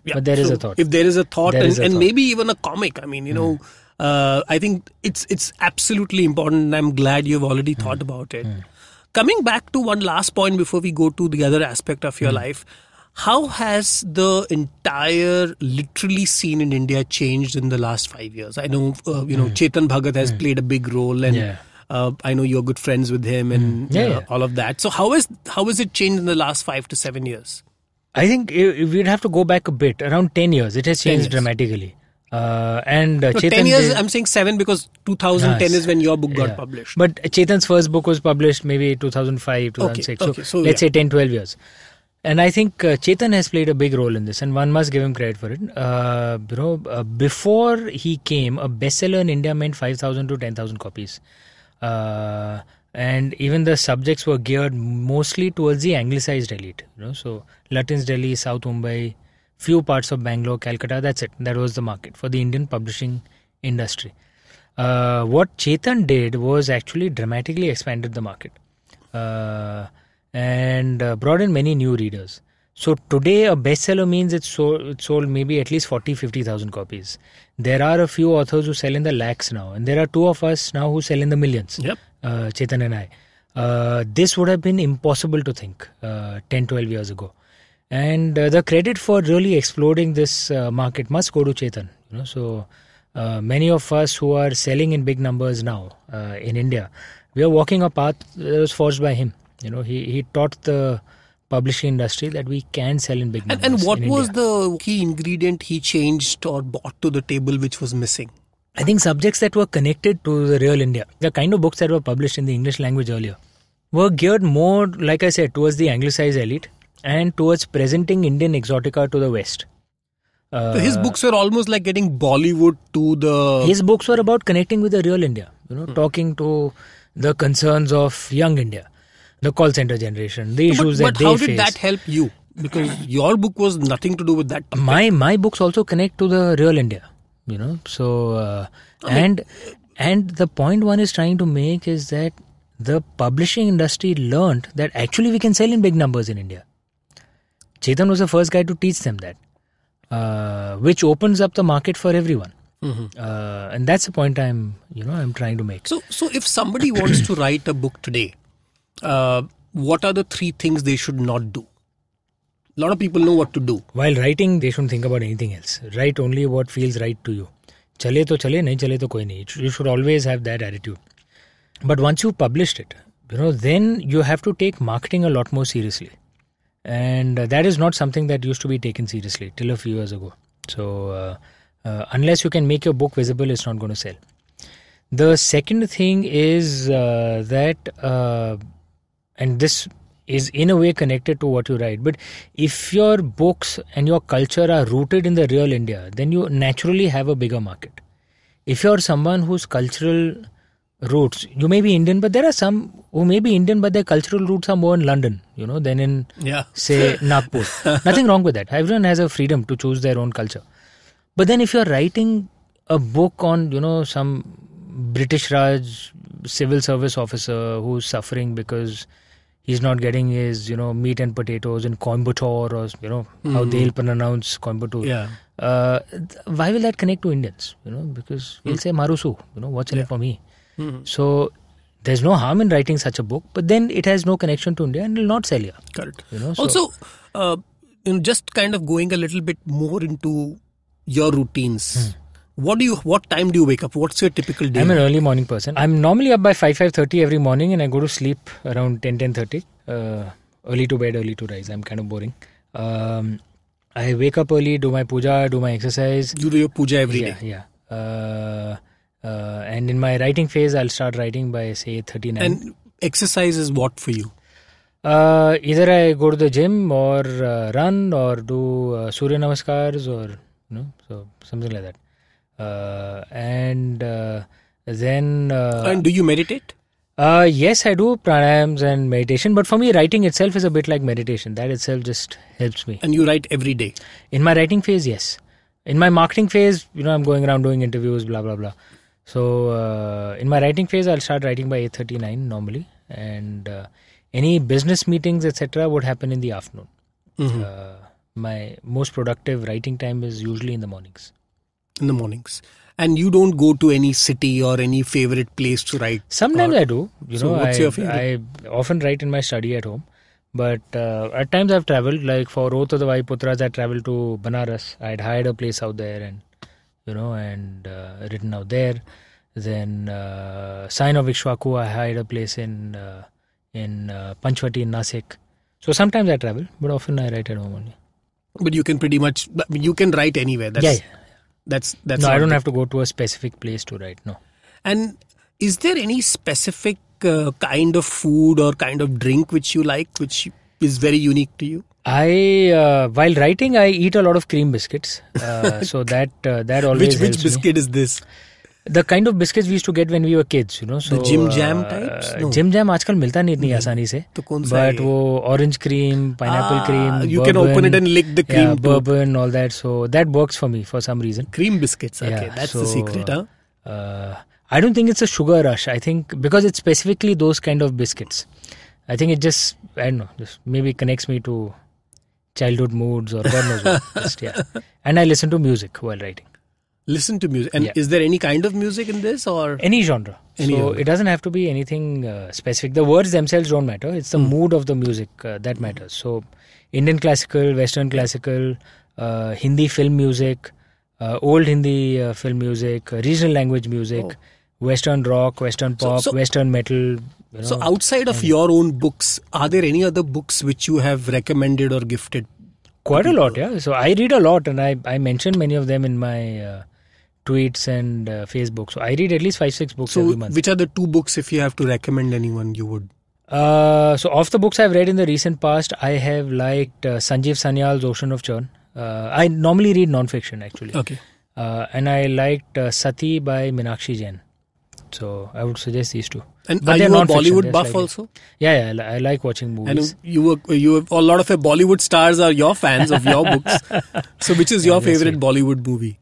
Yeah, but there is a thought. If there is a thought and maybe even a comic. I mean, I think it's absolutely important. And I'm glad you've already thought about it. Coming back to one last point before we go to the other aspect of your life. How has the entire literally scene in India changed in the last 5 years? I know, Chetan Bhagat has played a big role, and I know you're good friends with him, and all of that. So how has it changed in the last 5 to 7 years? I think we'd have to go back a bit, around 10 years. It has changed dramatically. Chetan 10 years, I'm saying 7 because 2010 is when your book got published. But Chetan's first book was published maybe 2005, 2006. Okay. So let's say 10, 12 years. And I think Chetan has played a big role in this, and one must give him credit for it. Before he came, a bestseller in India meant 5,000 to 10,000 copies. And even the subjects were geared mostly towards the anglicized elite. So Lutyens Delhi, South Mumbai, few parts of Bangalore, Calcutta, that's it. That was the market for the Indian publishing industry. What Chetan did was actually dramatically expanded the market. And brought in many new readers. So today a bestseller means it's sold maybe at least 40-50,000 copies. There are a few authors who sell in the lakhs now, and there are 2 of us now who sell in the millions. Yep. Chetan and I. This would have been impossible to think 10-12 years ago. And the credit for really exploding this market must go to Chetan. So many of us who are selling in big numbers now in India, we are walking a path that was forged by him. He taught the publishing industry that we can sell in big numbers. And what was the key ingredient he changed or brought to the table which was missing? I think subjects that were connected to the real India, the kind of books that were published in the English language earlier, were geared more, like I said, towards the anglicized elite and towards presenting Indian exotica to the West. So his books were almost like getting Bollywood to the... His books were about connecting with the real India, talking to the concerns of young India, the call center generation, the issues that they face. But how did that help you? Because your book was nothing to do with that. My books also connect to the real India, So, and the point one is trying to make is that the publishing industry learned that actually we can sell in big numbers in India. Chetan was the first guy to teach them that, which opens up the market for everyone. And that's the point I'm trying to make. So if somebody wants to write a book today, what are the 3 things they should not do? A lot of people know what to do. While writing, they shouldn't think about anything else. Write only what feels right to you. Chale to chale, nahi chale to koi nahi. You should always have that attitude. But once you've published it, then you have to take marketing a lot more seriously. And that is not something that used to be taken seriously till a few years ago. So unless you can make your book visible, it's not going to sell. The second thing is that, and this is in a way connected to what you write, but if your books and your culture are rooted in the real India, then you naturally have a bigger market. If you're someone whose cultural roots, you may be Indian, but there are some who may be Indian, but their cultural roots are more in London, than in, say, Nagpur. Nothing wrong with that. Everyone has a freedom to choose their own culture. But then if you're writing a book on, some British Raj civil service officer who's suffering because he's not getting his, meat and potatoes in Coimbatore, or, how they'll pronounce Coimbatore. Why will that connect to Indians? Because we'll say, Marusu, what's in it for me? So there's no harm in writing such a book, but then it has no connection to India and will not sell here. Correct. Also, just kind of going a little bit more into your routines. What time do you wake up? What's your typical day? I'm an early morning person. I'm normally up by 5:30 every morning, and I go to sleep around 10:30. Early to bed, early to rise. I'm kind of boring. I wake up early, do my puja, do my exercise. You do your puja every day? Yeah. And in my writing phase, I'll start writing by, say, 8:39. And exercise is what for you? Either I go to the gym or run or do Surya Namaskars or, so something like that. And then... and do you meditate? Yes, I do pranayams and meditation. But for me, writing itself is a bit like meditation. That itself just helps me. And you write every day? In my writing phase, yes. In my marketing phase, I'm going around doing interviews, blah, blah, blah. So in my writing phase, I'll start writing by 8:39 normally. And any business meetings, etc. would happen in the afternoon. My most productive writing time is usually in the mornings. In the mornings. And you don't go to any city or any favorite place to write? Sometimes I do. So what's your favorite? I often write in my study at home. But at times I've travelled. Like for Oath of the Vaiputras, I travelled to Banaras. I'd hired a place out there and written out there. Then Sign of Ikshwaku, I hired a place in Panchvati in Nasik. So sometimes I travel, but often I write at home only. But you can pretty much, you can write anywhere. That's no, I don't have to go to a specific place to write, no. And is there any specific kind of food or kind of drink which you like, which is very unique to you? While writing, I eat a lot of cream biscuits. So that always Which biscuit is this? The kind of biscuits we used to get when we were kids, So, the Jim Jam types? No. Jim Jam आजकल मिलता नहीं इतनी आसानी से. But वो orange cream, pineapple cream, you bourbon, can open it and lick the cream. Yeah, bourbon, all that. So that works for me for some reason. Cream biscuits, okay. That's the secret, I don't think it's a sugar rush. I think because it's specifically those kind of biscuits. I think it just, I don't know, just maybe connects me to childhood moods or God knows what. And I listen to music while writing. Listen to music. And is there any kind of music in this or? Any genre. It doesn't have to be anything specific. The words themselves don't matter. It's the mood of the music that matters. So Indian classical, Western classical, Hindi film music, old Hindi film music, regional language music, Western rock, Western pop, Western metal. So outside of your own books, are there any other books which you have recommended or gifted? Quite a lot, yeah. So I read a lot and I mention many of them in my tweets and Facebook. So I read at least 5-6 books every month. Which are the 2 books, if you have to recommend anyone, you would? So of the books I've read in the recent past, I have liked Sanjeev Sanyal's Ocean of Churn. I normally read non-fiction actually. Okay. And I liked Sati by Meenakshi Jain. So I would suggest these two. And But are they're you a non-fiction, Bollywood they're buff slightly- also? Yeah, I like watching movies. And you a lot of your Bollywood stars are your fans of your books. So which is your that's favorite Bollywood movie?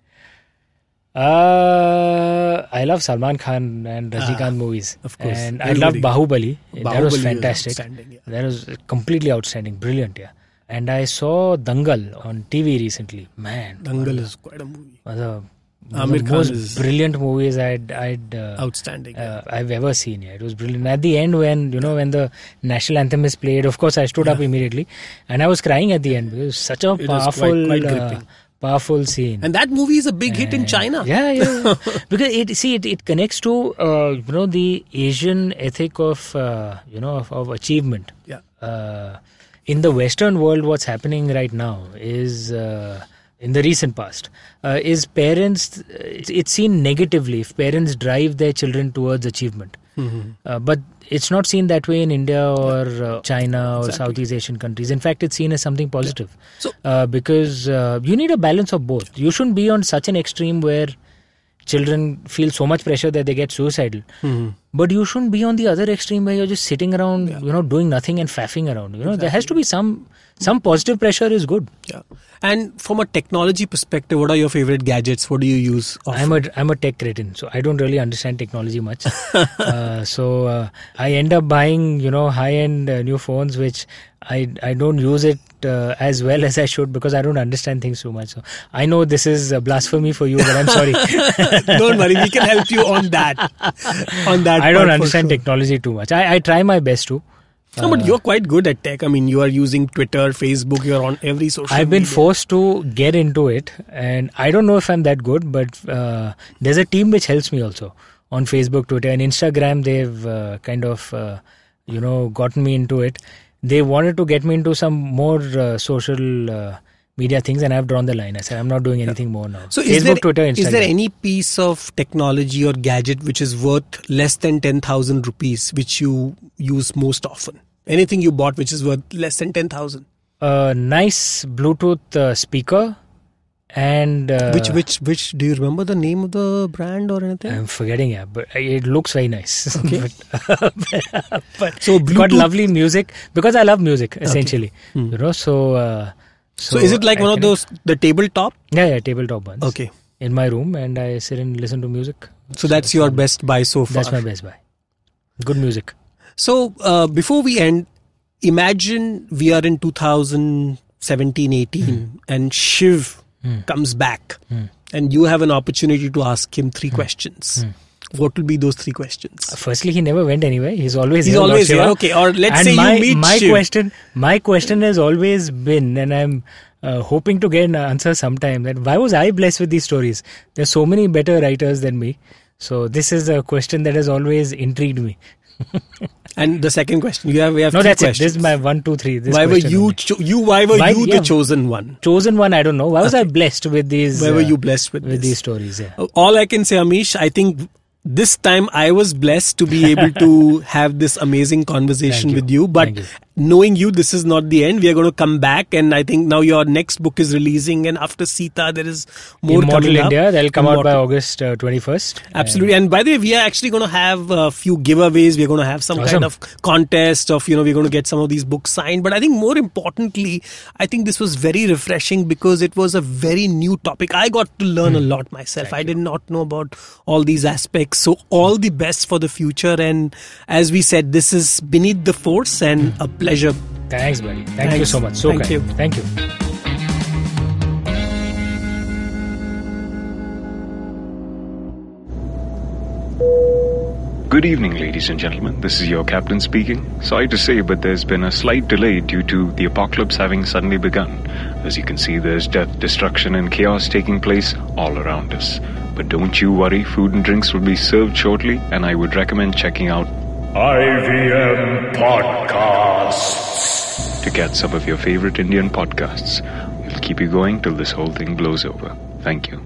I love Salman Khan and Rajnikant movies. of course. And I love Everybody. Bahubali. That Bahubali was was fantastic. outstanding, yeah. That was completely outstanding. Brilliant, yeah. And I saw Dangal on TV recently. Man. Dangal is quite a movie. One of Amir the Khan most is brilliant movies I've outstanding. ever seen. Yeah, it was brilliant. At the end, when the national anthem is played, of course I stood up immediately, and I was crying at the end because it was such a It was powerful, quite gripping. powerful scene. And that movie is a big hit in China. Yeah. Because it connects to the Asian ethic of of achievement. Yeah. In the Western world, what's happening right now is in the recent past is parents. It's seen negatively if parents drive their children towards achievement. But it's not seen that way in India or China or Southeast Asian countries. In fact, it's seen as something positive. So- Because you need a balance of both. You shouldn't be on such an extreme where children feel so much pressure that they get suicidal. But you shouldn't be on the other extreme where you're just sitting around, doing nothing and faffing around. There has to be some positive pressure is good. Yeah. And from a technology perspective, what are your favorite gadgets? What do you use? I'm a tech cretin, so I don't really understand technology much. So I end up buying, high-end new phones, which I don't use it as well as I should because I don't understand things so much. So I know this is a blasphemy for you, but I'm sorry. Don't worry, we can help you on that. I don't part for understand sure. technology too much. I try my best to. No, but you're quite good at tech. I mean, you are using Twitter, Facebook, you're on every social I've been media. forced to get into it, and I don't know if I'm that good, but there's a team which helps me also on Facebook, Twitter, and Instagram. They've gotten me into it. They wanted to get me into some more social media things, and I've drawn the line. I said, I'm not doing anything more now. So Facebook, Twitter, Instagram. is there any piece of technology or gadget which is worth less than 10,000 rupees which you use most often? Anything you bought which is worth less than 10,000? A nice Bluetooth speaker. And which do you remember the name of the brand or anything? I'm forgetting, yeah, but it looks very nice. Okay. but So it's got Bluetooth- lovely music because I love music essentially. So is it like one of those, the tabletop? Yeah, tabletop ones. Okay. In my room, and I sit and listen to music. So that's your best buy so far. That's my best buy. Good music. So before we end, imagine we are in 2017-18 and Shiv comes back and you have an opportunity to ask him 3 questions. What will be those 3 questions? Firstly, he never went anywhere. He's always He's here, Lord always Shiva. here. Okay, or let's And say my, you meet my Shiv. My question has always been, and I'm hoping to get an answer sometime, that why was I blessed with these stories? There's so many better writers than me. So this is a question that has always intrigued me. And the second question, we have No, 3 that's questions. it. This is my 1, 2, 3. This Why were question you only. why were you yeah. the chosen one? Chosen one? I don't know. Why was I blessed with these? Why were you blessed with this? these stories? Yeah. All I can say, Amish, I think this time I was blessed to be able to have this amazing conversation Thank you. with you. But Thank you. knowing you, this is not the end. We are going to come back, and I think now your next book is releasing, and after Sita, there is more Immortal coming up. India. That'll come out by Immortal. August 21st. Absolutely. And by the way, we are actually going to have a few giveaways. We're going to have some Awesome. kind of contest of, we're going to get some of these books signed. But I think more importantly, I think this was very refreshing because it was a very new topic. I got to learn a lot myself. I did not know about all these aspects. So all the best for the future. And as we said, this is Beneath the Force and a pleasure. Thanks, buddy. Thank you Thanks. so much. So Thank kind. you. Thank you. Good evening, ladies and gentlemen. This is your captain speaking. Sorry to say, but there's been a slight delay due to the apocalypse having suddenly begun. As you can see, there's death, destruction, and chaos taking place all around us. But don't you worry, food and drinks will be served shortly, and I would recommend checking out IVM Podcasts. to get some of your favorite Indian podcasts. We'll keep you going till this whole thing blows over. Thank you.